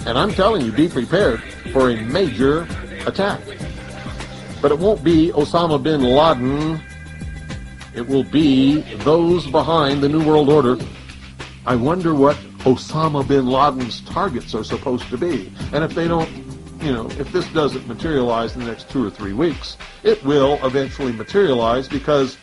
And I'm telling you, be prepared for a major attack. But it won't be Osama bin Laden. It will be those behind the New World Order. I wonder what Osama bin Laden's targets are supposed to be. And if they don't, if this doesn't materialize in the next 2 or 3 weeks, it will eventually materialize because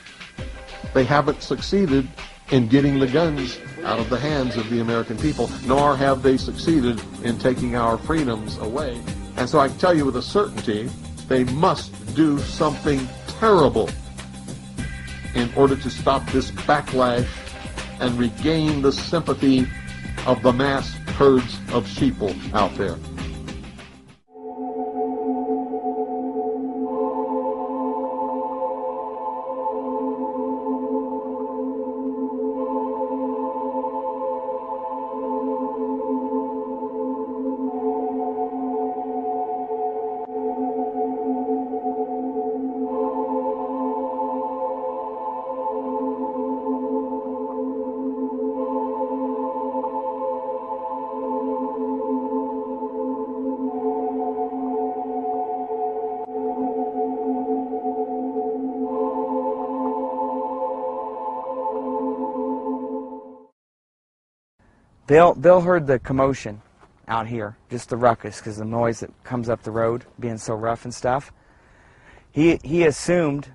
they haven't succeeded in getting the guns out of the hands of the American people, nor have they succeeded in taking our freedoms away. And so I can tell you with a certainty, they must do something terrible in order to stop this backlash and regain the sympathy of the mass herds of sheeple out there. Bill heard the commotion out here, just the ruckus, because the noise that comes up the road, being so rough and stuff. He assumed,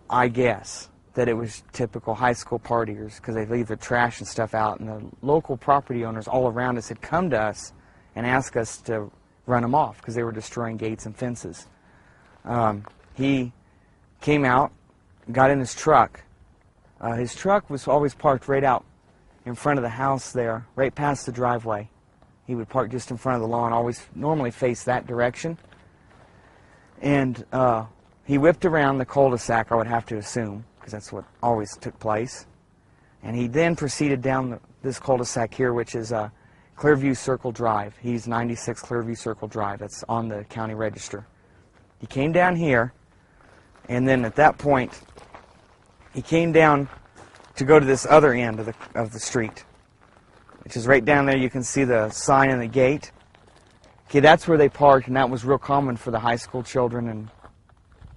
I guess, that it was typical high school partiers, because they leave their trash and stuff out, and the local property owners all around us had come to us and asked us to run them off, because they were destroying gates and fences. He came out, got in his truck, His truck was always parked right out in front of the house there, right past the driveway. He would park just in front of the lawn, always normally face that direction. And he whipped around the cul-de-sac, I would have to assume, because that's what always took place. And he then proceeded down this cul-de-sac here, which is Clearview Circle Drive. He's 96 Clearview Circle Drive. That's on the county register. He came down here, and then at that point, he came down to go to this other end of the street, which is right down there. You can see the sign and the gate. Okay, that's where they parked, and that was real common for the high school children and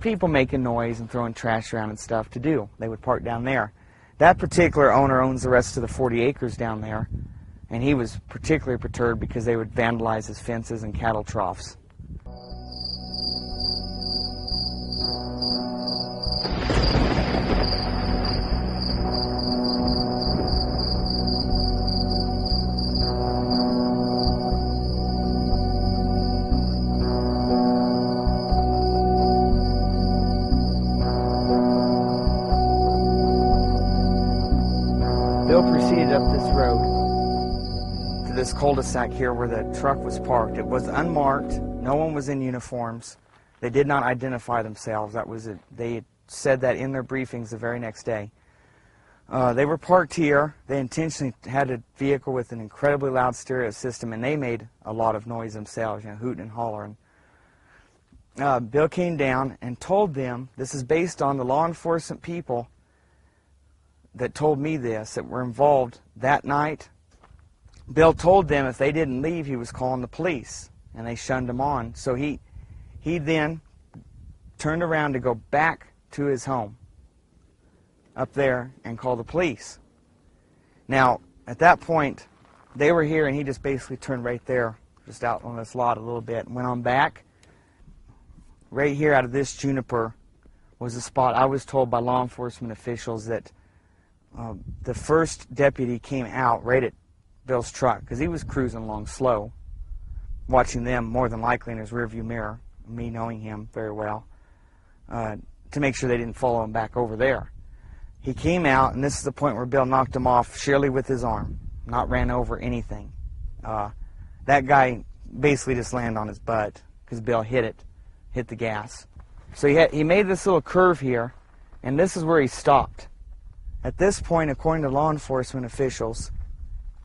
people making noise and throwing trash around and stuff to do. They would park down there. That particular owner owns the rest of the 40 acres down there, and he was particularly perturbed because they would vandalize his fences and cattle troughs. Bill proceeded up this road to this cul-de-sac here where the truck was parked. It was unmarked. No one was in uniforms. They did not identify themselves. That was it. They had said that in their briefings the very next day. They were parked here. They intentionally had a vehicle with an incredibly loud stereo system, and they made a lot of noise themselves, hooting and hollering. Bill came down and told them, this is based on the law enforcement people that told me this, that were involved that night. Bill told them if they didn't leave, he was calling the police, and they shunned him on. So he then turned around to go back to his home up there and call the police. Now, at that point, they were here, and he just basically turned right there, just out on this lot a little bit, and went on back. Right here out of this juniper was a spot I was told by law enforcement officials that the first deputy came out right at Bill's truck, because he was cruising along slow, watching them more than likely in his rearview mirror, me knowing him very well, to make sure they didn't follow him back over there. He came out, and this is the point where Bill knocked him off sheerly with his arm, not ran over anything. That guy basically just landed on his butt because Bill hit the gas. So he made this little curve here, and this is where he stopped. At this point, according to law enforcement officials,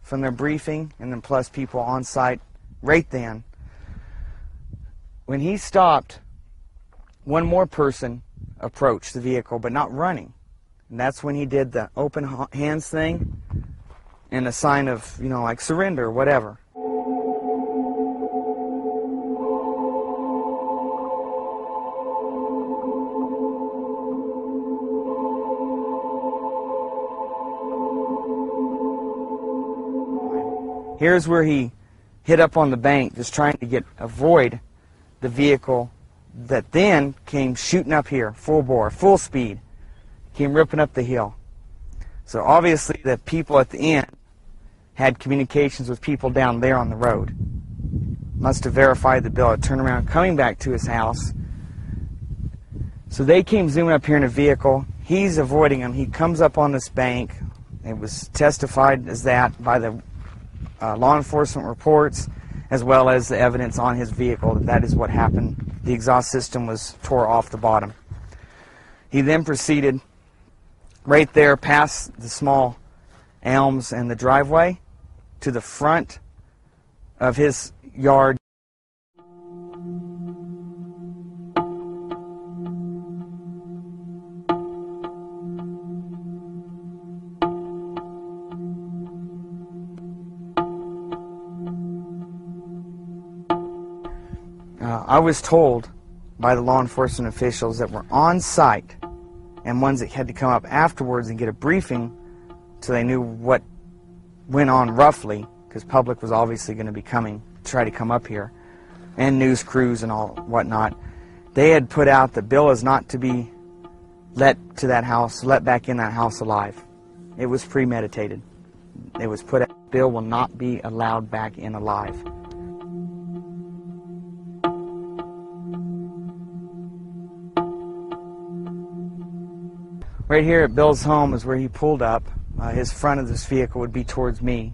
from their briefing, and then plus people on site right then, when he stopped, one more person approached the vehicle, but not running. And that's when he did the open hands thing and a sign of, like surrender or whatever. Here's where he hit up on the bank, just trying to avoid the vehicle that then came shooting up here, full bore, full speed, came ripping up the hill. So obviously the people at the end had communications with people down there on the road. Must have verified that Bill had turned around, coming back to his house. So they came zooming up here in a vehicle. He's avoiding them. He comes up on this bank. It was testified as that by the law enforcement reports, as well as the evidence on his vehicle, that is what happened. The exhaust system was tore off the bottom. He then proceeded right there past the small elms and the driveway to the front of his yard. I was told by the law enforcement officials that were on site and ones that had to come up afterwards and get a briefing so they knew what went on roughly, because public was obviously going to be coming to try to come up here, and news crews and all whatnot. They had put out that Bill is not to be let back in that house alive. It was premeditated. It was put out, Bill will not be allowed back in alive. Right here at Bill's home is where he pulled up. His front of this vehicle would be towards me.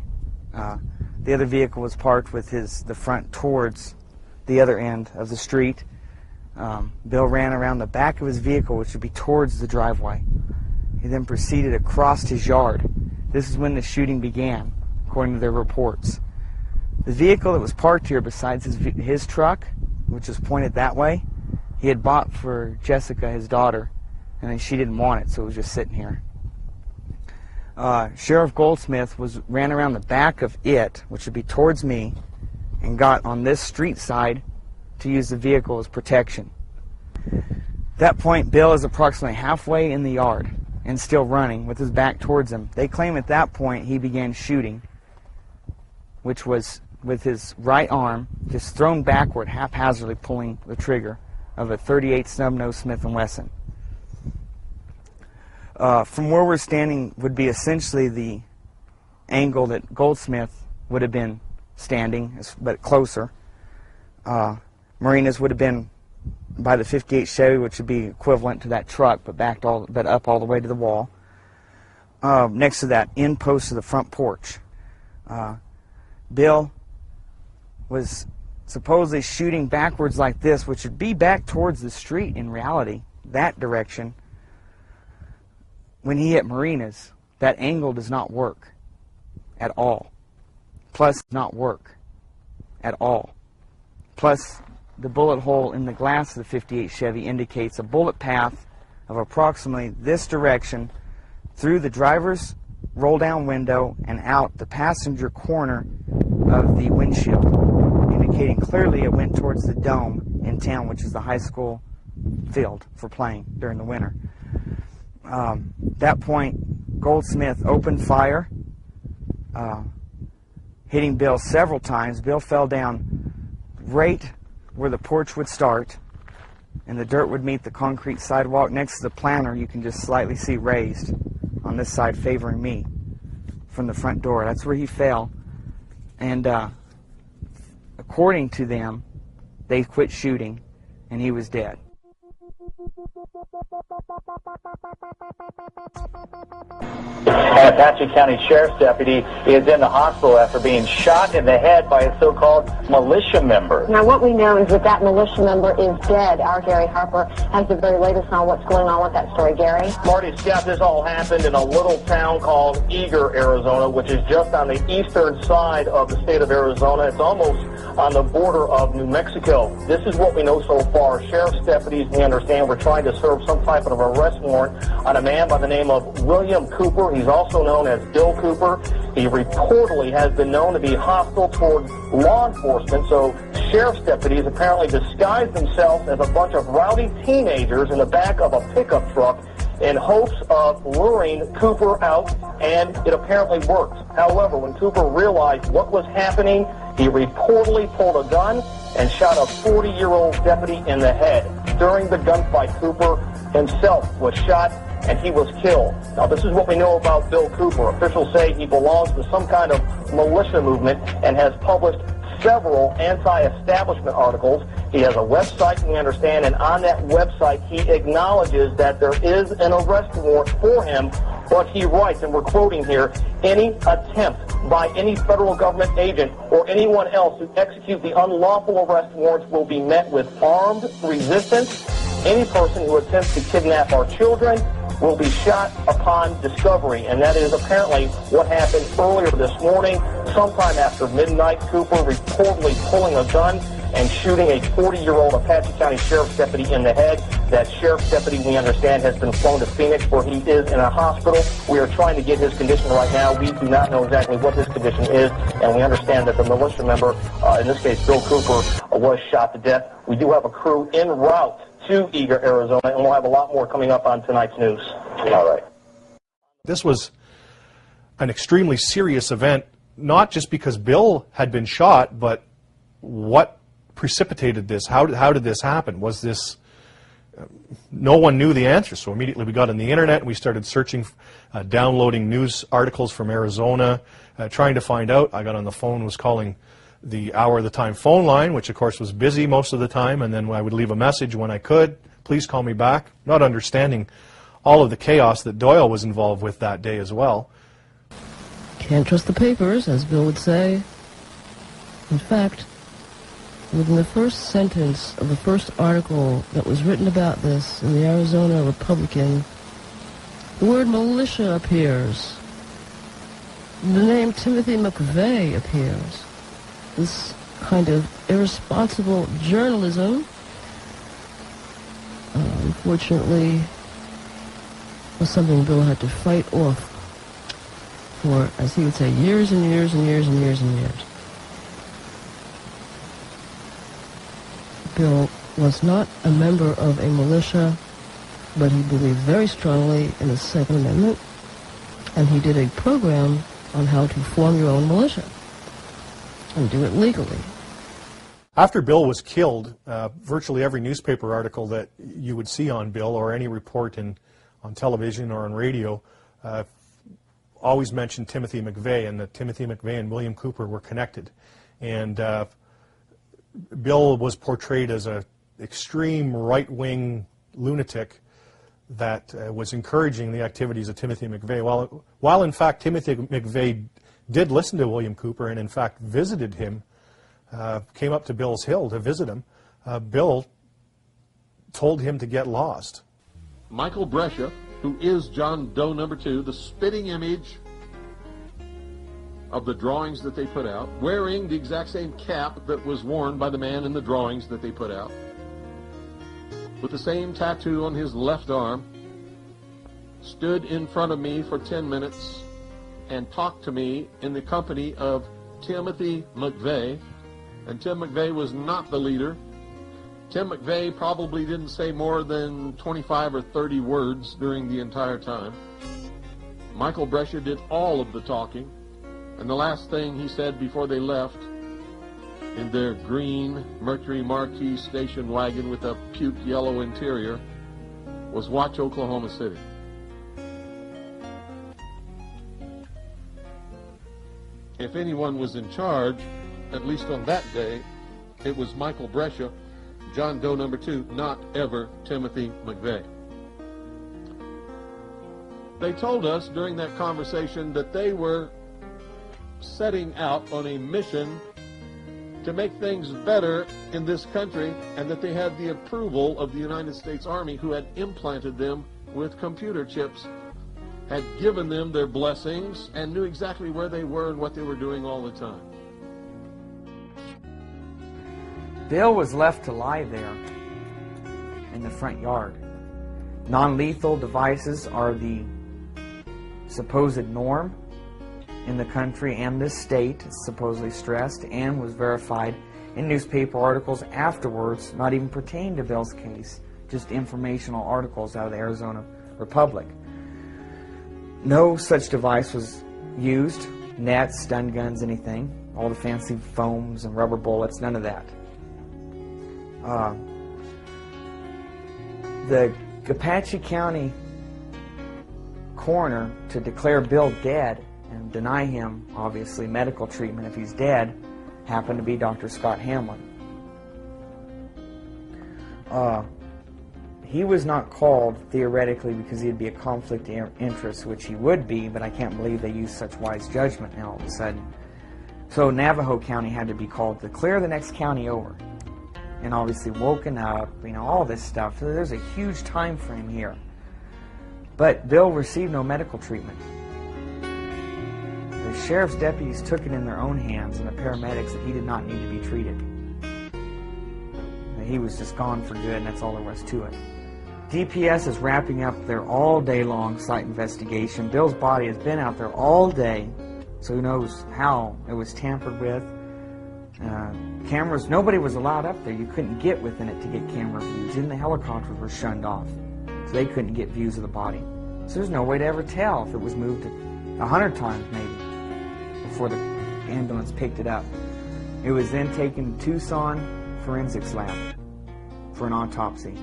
The other vehicle was parked with the front towards the other end of the street. Bill ran around the back of his vehicle, which would be towards the driveway. He then proceeded across his yard. This is when the shooting began, according to their reports. The vehicle that was parked here besides his truck, which was pointed that way, he had bought for Jessica, his daughter, and then she didn't want it, so it was just sitting here. Sheriff Goldsmith ran around the back of it, which would be towards me, and got on this street side to use the vehicle as protection. At that point, Bill is approximately halfway in the yard and still running with his back towards him. They claim at that point he began shooting, which was with his right arm just thrown backward, haphazardly pulling the trigger of a .38 snub-nose Smith & Wesson. From where we're standing would be essentially the angle that Goldsmith would have been standing, but closer. Marina's would have been by the 58 Chevy, which would be equivalent to that truck, but up all the way to the wall. Next to that end post of the front porch. Bill was supposedly shooting backwards like this, which would be back towards the street in reality, that direction. When he hit Marina's, that angle does not work at all. Plus, does not work at all. Plus, the bullet hole in the glass of the 58 Chevy indicates a bullet path of approximately this direction through the driver's roll-down window and out the passenger corner of the windshield, indicating clearly it went towards the dome in town, which is the high school field for playing during the winter. At that point, Goldsmith opened fire, hitting Bill several times. Bill fell down right where the porch would start, and the dirt would meet the concrete sidewalk. Next to the planter, you can just slightly see raised on this side, favoring me from the front door. That's where he fell. And according to them, they quit shooting, and he was dead. An Apache County Sheriff's deputy is in the hospital after being shot in the head by a so-called militia member. Now, what we know is that militia member is dead. Our Gary Harper has the very latest on what's going on with that story. Gary? Marty, Scott, this all happened in a little town called Eager, Arizona, which is just on the eastern side of the state of Arizona. It's almost on the border of New Mexico. This is what we know so far. Sheriff's deputies, we understand, were trying to serve some type of arrest warrant on a man by the name of William Cooper. He's also known as Bill Cooper. He reportedly has been known to be hostile toward law enforcement, so sheriff's deputies apparently disguised themselves as a bunch of rowdy teenagers in the back of a pickup truck in hopes of luring Cooper out, and it apparently worked. However, when Cooper realized what was happening, he reportedly pulled a gun and shot a 40-year-old deputy in the head. During the gunfight, Cooper himself was shot and he was killed. Now, this is what we know about Bill Cooper. Officials say he belongs to some kind of militia movement and has published several anti-establishment articles. He has a website, we understand, and on that website he acknowledges that there is an arrest warrant for him, but he writes, and we're quoting here, any attempt by any federal government agent or anyone else to execute the unlawful arrest warrants will be met with armed resistance. Any person who attempts to kidnap our children will be shot upon discovery, and that is apparently what happened earlier this morning. Sometime after midnight, Cooper reportedly pulling a gun and shooting a 40-year-old Apache County Sheriff's deputy in the head. That Sheriff's deputy, we understand, has been flown to Phoenix, where he is in a hospital. We are trying to get his condition right now. We do not know exactly what his condition is, and we understand that the militia member, in this case Bill Cooper, was shot to death. We do have a crew en route to Eager, Arizona, and we'll have a lot more coming up on tonight's news. All right. This was an extremely serious event, not just because Bill had been shot, but what precipitated this? How did this happen? Was this... no one knew the answer, so immediately we got on the internet and we started searching, downloading news articles from Arizona, trying to find out. I got on the phone, was calling the Hour of the Time phone line, which of course was busy most of the time, and then I would leave a message when I could, please call me back, not understanding all of the chaos that Doyle was involved with that day as well. Can't trust the papers, as Bill would say. In fact, within the first sentence of the first article that was written about this in the Arizona Republican, the word militia appears. The name Timothy McVeigh appears. This kind of irresponsible journalism, unfortunately, was something Bill had to fight off for, as he would say, years and years and years and years and years. Bill was not a member of a militia, but he believed very strongly in the Second Amendment, and he did a program on how to form your own militia and do it legally. After Bill was killed, virtually every newspaper article that you would see on Bill, or any report on television or on radio, always mentioned Timothy McVeigh, and that Timothy McVeigh and William Cooper were connected. And Bill was portrayed as an extreme right-wing lunatic that was encouraging the activities of Timothy McVeigh. While in fact Timothy McVeigh did listen to William Cooper and in fact visited him, came up to Bill's Hill to visit him, Bill told him to get lost. Michael Brescia, who is John Doe number 2, the spitting image of the drawings that they put out, wearing the exact same cap that was worn by the man in the drawings that they put out, with the same tattoo on his left arm, stood in front of me for 10 minutes and talked to me in the company of Timothy McVeigh. And Tim McVeigh was not the leader. Tim McVeigh probably didn't say more than 25 or 30 words during the entire time. Michael Brescia did all of the talking. And the last thing he said before they left in their green Mercury Marquis station wagon with a puke yellow interior was, "Watch Oklahoma City." If anyone was in charge, at least on that day, it was Michael Brescia, John Doe number 2, not ever Timothy McVeigh. They told us during that conversation that they were setting out on a mission to make things better in this country, and that they had the approval of the United States Army, who had implanted them with computer chips, had given them their blessings, and knew exactly where they were and what they were doing all the time. Bill was left to lie there in the front yard. Non-lethal devices are the supposed norm in the country and this state, it's supposedly stressed, and was verified in newspaper articles afterwards, not even pertaining to Bill's case, just informational articles out of the Arizona Republic. No such device was used, nets, stun guns, anything, all the fancy foams and rubber bullets, none of that. The Apache County coroner, to declare Bill dead and deny him, obviously, medical treatment if he's dead, happened to be Dr. Scott Hamlin. He was not called, theoretically, because he'd be a conflict of interest, which he would be, but I can't believe they used such wise judgment now all of a sudden. So Navajo County had to be called to clear the next county over. And obviously woken up, all this stuff. So there's a huge time frame here. But Bill received no medical treatment. The sheriff's deputies took it in their own hands, and the paramedics, that he did not need to be treated. He was just gone for good, and that's all there was to it. DPS is wrapping up their all-day-long site investigation. Bill's body has been out there all day, so who knows how it was tampered with. Cameras, nobody was allowed up there. You couldn't get within it to get camera views. Even the helicopters were shunned off, so they couldn't get views of the body. So there's no way to ever tell if it was moved 100 times maybe before the ambulance picked it up. It was then taken to Tucson Forensics Lab for an autopsy.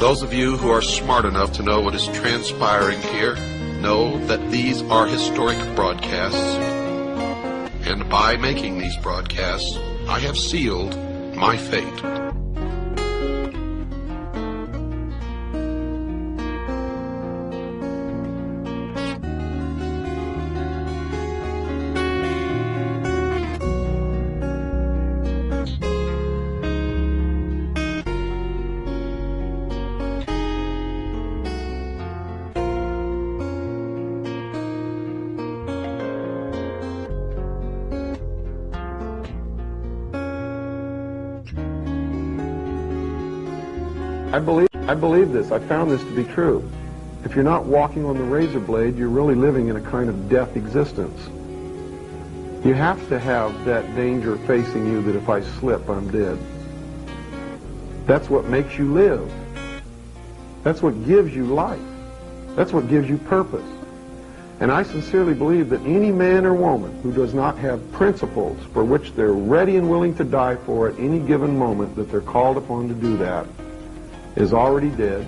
Those of you who are smart enough to know what is transpiring here know that these are historic broadcasts, and by making these broadcasts, I have sealed my fate. I believe this. I found this to be true. If you're not walking on the razor blade, you're really living in a kind of death existence. You have to have that danger facing you that if I slip, I'm dead. That's what makes you live. That's what gives you life. That's what gives you purpose. And I sincerely believe that any man or woman who does not have principles for which they're ready and willing to die for at any given moment that they're called upon to do that is already dead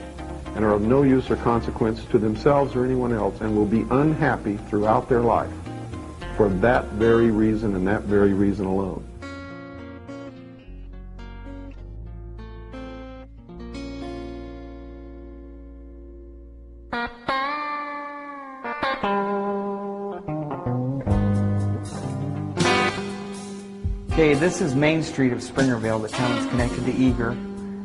and are of no use or consequence to themselves or anyone else, and will be unhappy throughout their life for that very reason and that very reason alone. Okay, this is Main Street of Springerville. The town is connected to Eager,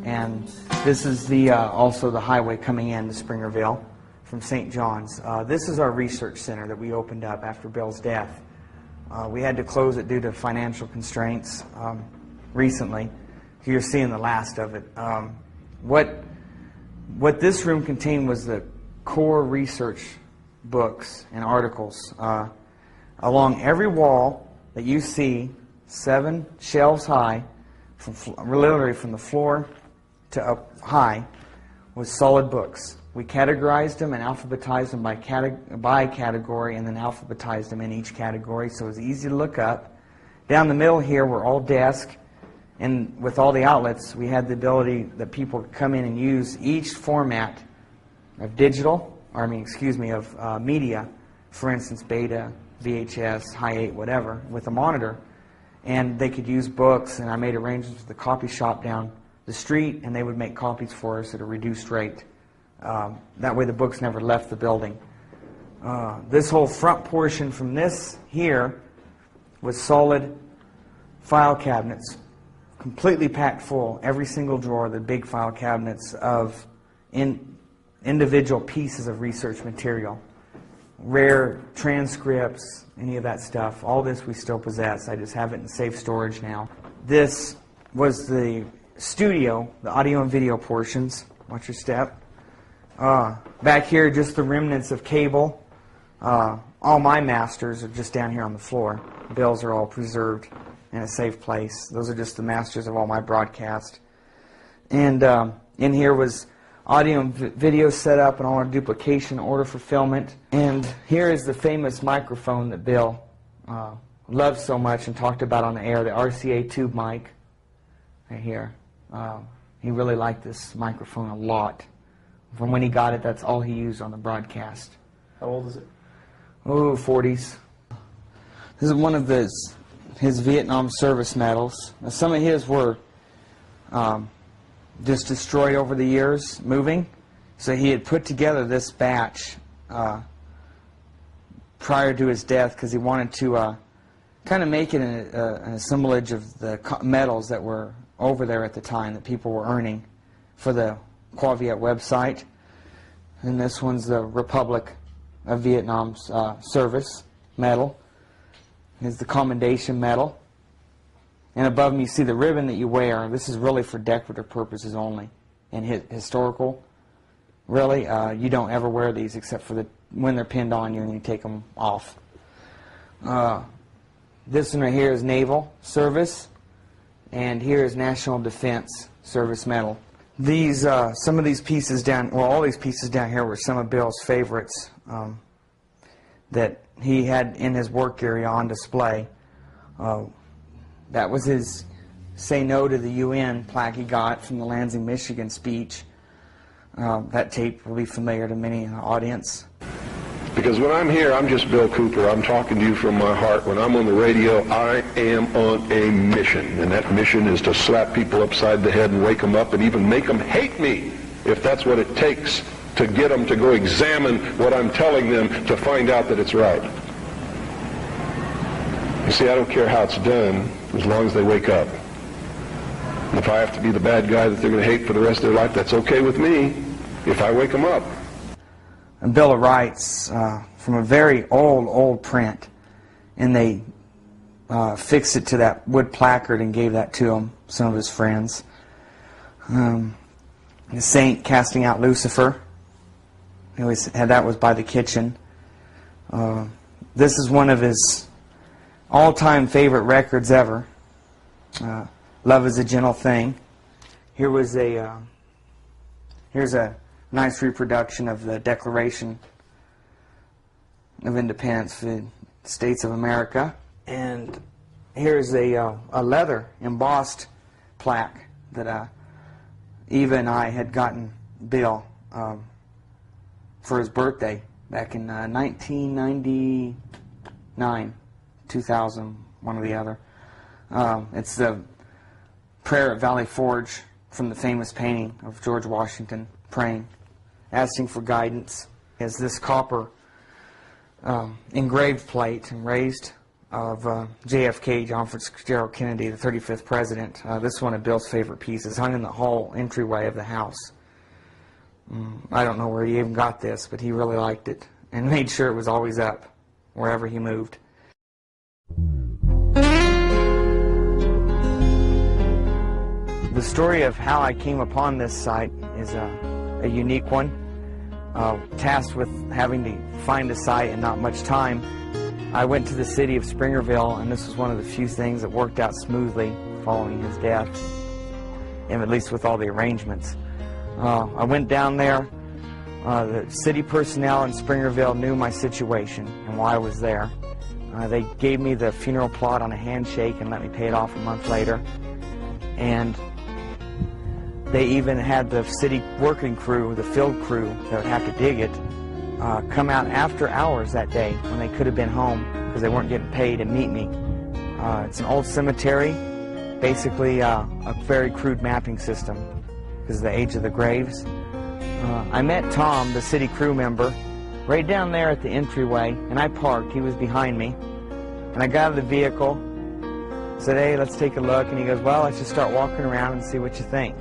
and this is the also the highway coming in to Springerville from St. John's. This is our research center that we opened up after Bill's death. We had to close it due to financial constraints recently. You're seeing the last of it. What this room contained was the core research books and articles. Along every wall that you see, 7 shelves high, literally from the floor to up high, was solid books. We categorized them and alphabetized them by category, and then alphabetized them in each category, so it was easy to look up. Down the middle here were all desks, and with all the outlets, we had the ability that people could come in and use each format of of media, for instance, beta, VHS, high 8, whatever, with a monitor. And they could use books, and I made arrangements with the copy shop down the street, and they would make copies for us at a reduced rate. That way the books never left the building. This whole front portion from this here was solid file cabinets, completely packed full, every single drawer, the big file cabinets of individual pieces of research material. Rare transcripts, any of that stuff. All this we still possess. I just have it in safe storage now. This was the studio, the audio and video portions. Watch your step. Back here, just the remnants of cable. All my masters are just down here on the floor. Bills are all preserved in a safe place. Those are just the masters of all my broadcast. And in here was audio and video setup and all our duplication, order fulfillment. And here is the famous microphone that Bill loved so much and talked about on the air, the RCA tube mic right here. He really liked this microphone a lot. From when he got it, that's all he used on the broadcast. How old is it? Oh, 40s. This is one of his Vietnam service medals. Now, some of his were just destroyed over the years, moving. So he had put together this batch prior to his death because he wanted to kind of make it an assemblage of the medals that were over there at the time that people were earning for the Quaviet website. And this one's the Republic of Vietnam's service medal. Here's the Commendation medal. And above them you see the ribbon that you wear. This is really for decorative purposes only. And historical, really, you don't ever wear these except for when they're pinned on you and you take them off. This one right here is Naval Service. And here is National Defense Service Medal. These, some of these pieces down, well, all these pieces down here were some of Bill's favorites that he had in his work area on display. That was his Say No to the UN plaque he got from the Lansing, Michigan speech. That tape will be familiar to many in the audience. Because when I'm here, I'm just Bill Cooper. I'm talking to you from my heart. When I'm on the radio, I am on a mission. And that mission is to slap people upside the head and wake them up and even make them hate me, if that's what it takes to get them to go examine what I'm telling them to find out that it's right. You see, I don't care how it's done as long as they wake up. And if I have to be the bad guy that they're going to hate for the rest of their life, that's okay with me if I wake them up. A Bill of Rights from a very old print, and they fixed it to that wood placard and gave that to him, some of his friends. The saint casting out Lucifer. He always had that was by the kitchen. This is one of his all-time favorite records ever. Love is a Gentle Thing. Here's a nice reproduction of the Declaration of Independence for the States of America. And here's a leather embossed plaque that Eva and I had gotten Bill for his birthday back in 1999, 2000, one or the other. It's the prayer at Valley Forge from the famous painting of George Washington praying, asking for guidance. Is this copper engraved plate and raised of JFK, John Fitzgerald Kennedy, the 35th president. This is one of Bill's favorite pieces, hung in the hall entryway of the house. I don't know where he even got this, but he really liked it and made sure it was always up wherever he moved. The story of how I came upon this site is a unique one. Tasked with having to find a site and not much time, I went to the city of Springerville, and this was one of the few things that worked out smoothly following his death, and at least with all the arrangements. I went down there. The city personnel in Springerville knew my situation and why I was there. They gave me the funeral plot on a handshake and let me pay it off a month later. And they even had the city working crew, the field crew that would have to dig it, come out after hours that day when they could have been home because they weren't getting paid and meet me. It's an old cemetery, basically a very crude mapping system because of the age of the graves. I met Tom, the city crew member, right down there at the entryway, and I parked. He was behind me, and I got out of the vehicle, said, "Hey, let's take a look," and he goes, "Well, let's just start walking around and see what you think."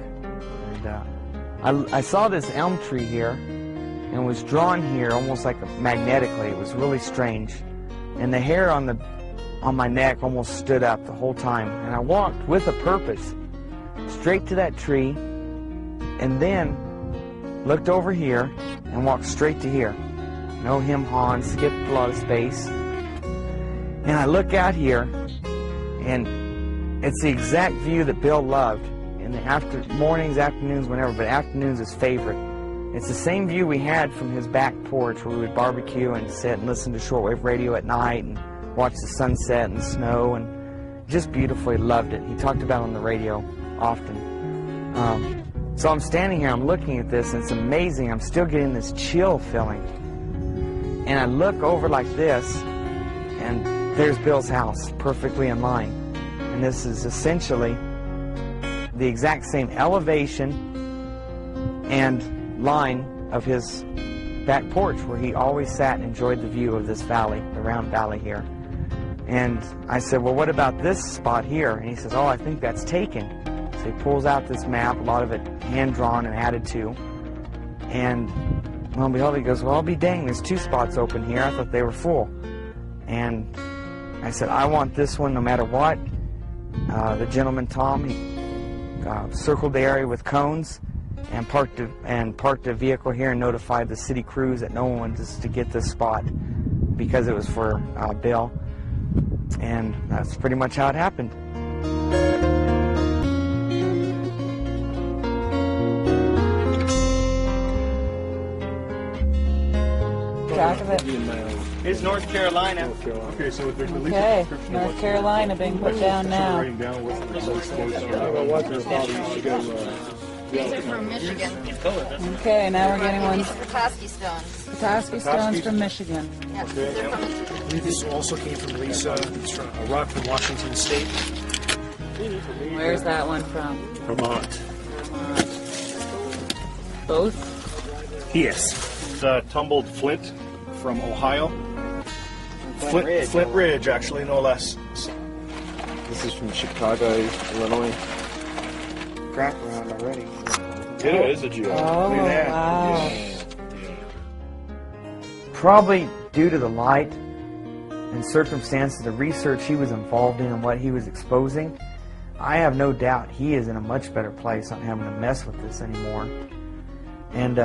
And I saw this elm tree here and was drawn here almost like magnetically. It was really strange, and the hair on my neck almost stood up the whole time. And I walked with a purpose straight to that tree, and then looked over here and walked straight to here. No hem-haw, skipped a lot of space. And I look out here, and it's the exact view that Bill loved. In the mornings, afternoons, whenever, but afternoons is favorite. It's the same view we had from his back porch where we would barbecue and sit and listen to shortwave radio at night and watch the sunset and the snow, and just beautiful. He loved it. He talked about it on the radio often. So I'm standing here, I'm looking at this, and it's amazing. I'm still getting this chill feeling. And I look over like this, and there's Bill's house, perfectly in line. And this is essentially the exact same elevation and line of his back porch where he always sat and enjoyed the view of this valley, the round valley here. And I said, "Well, what about this spot here?" And he says, "Oh, I think that's taken." So he pulls out this map, a lot of it hand-drawn and added to. And lo and behold, he goes, "Well, I'll be dang, there's 2 spots open here. I thought they were full." And I said, "I want this one no matter what." The gentleman, Tom, he circled the area with cones and parked a vehicle here and notified the city crews that no one wanted to get this spot because it was for Bill. And that's pretty much how it happened. Back of it. It's North Carolina. Okay, so there's at least Okay, North Carolina being put down now. These are from Michigan. Okay, now we're getting ones. Petoskey stones. Petoskey stones from Michigan. Yeah, they're from Michigan. I believe this also came from Lisa. It's from a rock from Washington State. Where's that one from? Vermont. Both? Yes. Tumbled flint from Ohio. Flint Ridge, actually, no less. This is from Chicago, Illinois. Crack around already. It is a geo. Oh, Look at that. wow. Probably due to the light and circumstances, the research he was involved in and what he was exposing, I have no doubt he is in a much better place, not having to mess with this anymore. And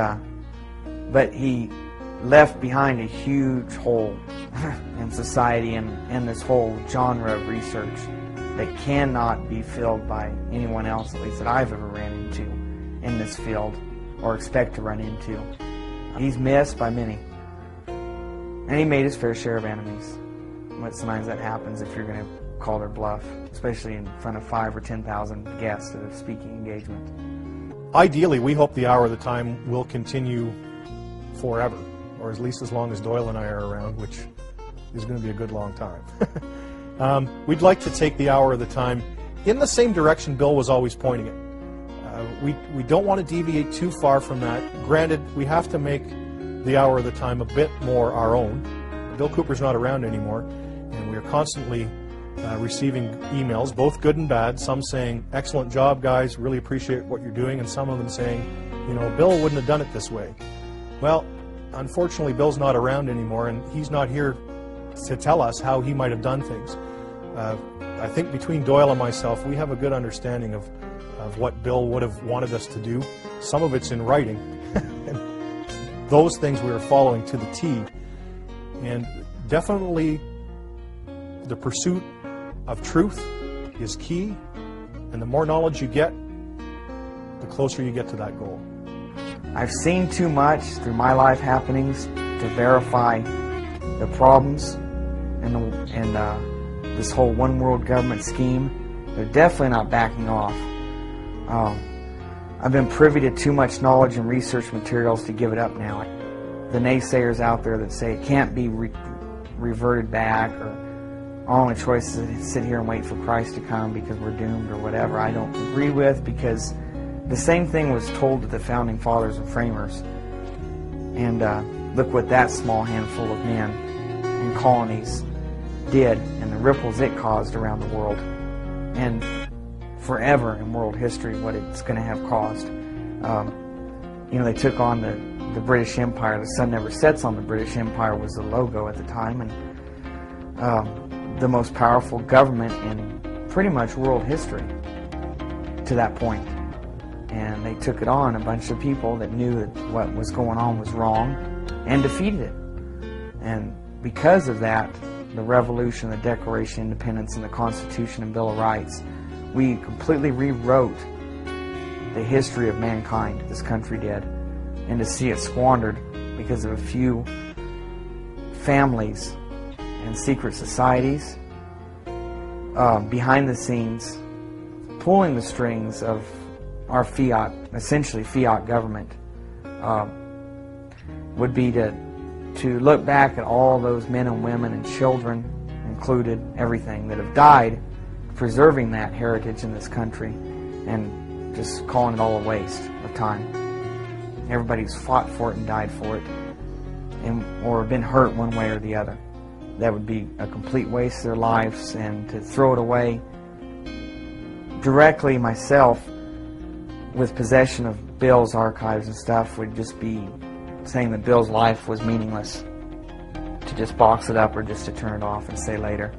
but he left behind a huge hole in society and this whole genre of research that cannot be filled by anyone else, at least that I've ever ran into in this field or expect to run into. He's missed by many. And he made his fair share of enemies. But sometimes that happens if you're going to call their bluff, especially in front of 5,000 or 10,000 guests at a speaking engagement. Ideally, we hope the Hour of the Time will continue forever, or at least as long as Doyle and I are around, which is going to be a good long time. We'd like to take the Hour of the Time in the same direction Bill was always pointing it. We don't want to deviate too far from that. Granted, we have to make the Hour of the Time a bit more our own. Bill Cooper's not around anymore, and we are constantly receiving emails, both good and bad, some saying, excellent job, guys, really appreciate what you're doing, and some of them saying, you know, Bill wouldn't have done it this way. Well, unfortunately, Bill's not around anymore, and he's not here to tell us how he might have done things. I think between Doyle and myself, we have a good understanding of what Bill would have wanted us to do. Some of it's in writing. Those things we are following to the T. And definitely the pursuit of truth is key, and the more knowledge you get, the closer you get to that goal. I've seen too much through my life happenings to verify the problems and this whole one world government scheme. They're definitely not backing off. I've been privy to too much knowledge and research materials to give it up now. The naysayers out there that say it can't be reverted back, or our only choice is to sit here and wait for Christ to come because we're doomed or whatever, I don't agree with, because the same thing was told to the founding fathers and framers. And look what that small handful of men in colonies did and the ripples it caused around the world. And forever in world history what it's going to have caused. You know, they took on the British Empire. The sun never sets on the British Empire was the logo at the time, and the most powerful government in pretty much world history to that point. And they took it on, a bunch of people that knew that what was going on was wrong, and defeated it. And because of that, the Revolution, the Declaration of Independence, and the Constitution and Bill of Rights, we completely rewrote the history of mankind, this country did. And to see it squandered because of a few families and secret societies behind the scenes pulling the strings of our fiat, essentially fiat government, would be to look back at all those men and women and children included, everything that have died preserving that heritage in this country, and just calling it all a waste of time. Everybody's fought for it and died for it, or been hurt one way or the other. That would be a complete waste of their lives, and to throw it away directly myself with possession of Bill's archives and stuff would just be saying that Bill's life was meaningless, to just box it up or just to turn it off and say later.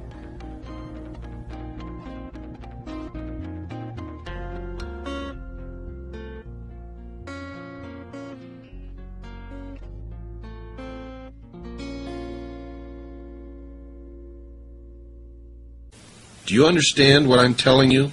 Do you understand what I'm telling you?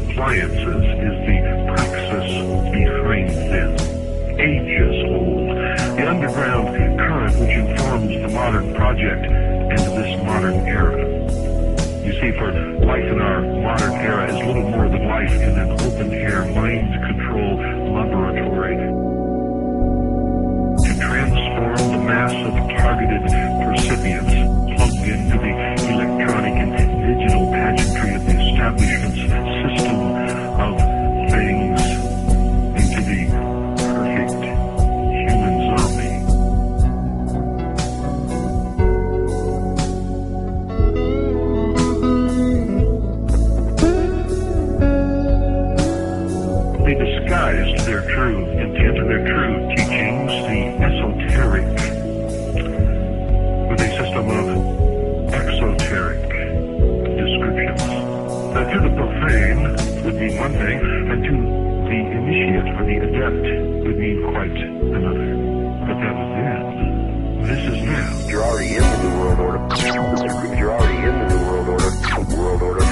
appliances is the praxis behind them, ages old. The underground current which informs the modern project and this modern era. You see, for life in our modern era is little more than life in an open-air mind-control laboratory. To transform the mass of targeted percipients plugged into the electronic and digital pageantry of the establishment's system of things into the perfect human zombie. They disguised their true intent and their true teachings, the esoteric, with a system of exoteric descriptions. That to the profane would mean one thing, and to the initiate or the adept would mean quite another. But that was then. This is now. You're already in the New World Order. You're already in the New World Order. World Order.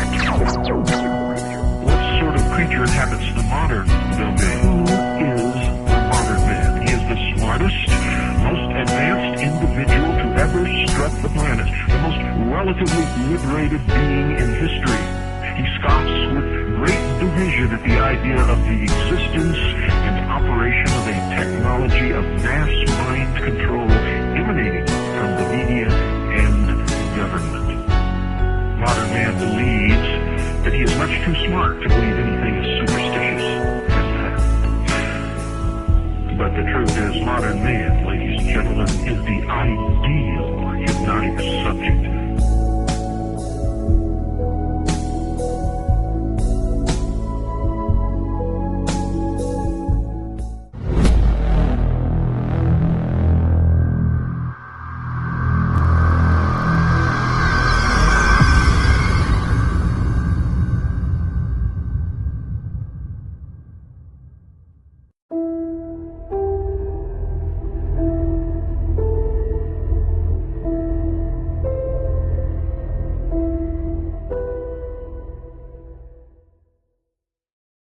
What sort of creature inhabits the modern domain? Who is the modern man? He is the smartest, most advanced individual to ever strut the planet, the most relatively liberated being in history. He scoffs with great derision at the idea of the existence and operation of a technology of mass mind control emanating from the media and government. Modern man believes that he is much too smart to believe anything as superstitious as that. But the truth is, modern man, ladies and gentlemen, is the ideal hypnotic subject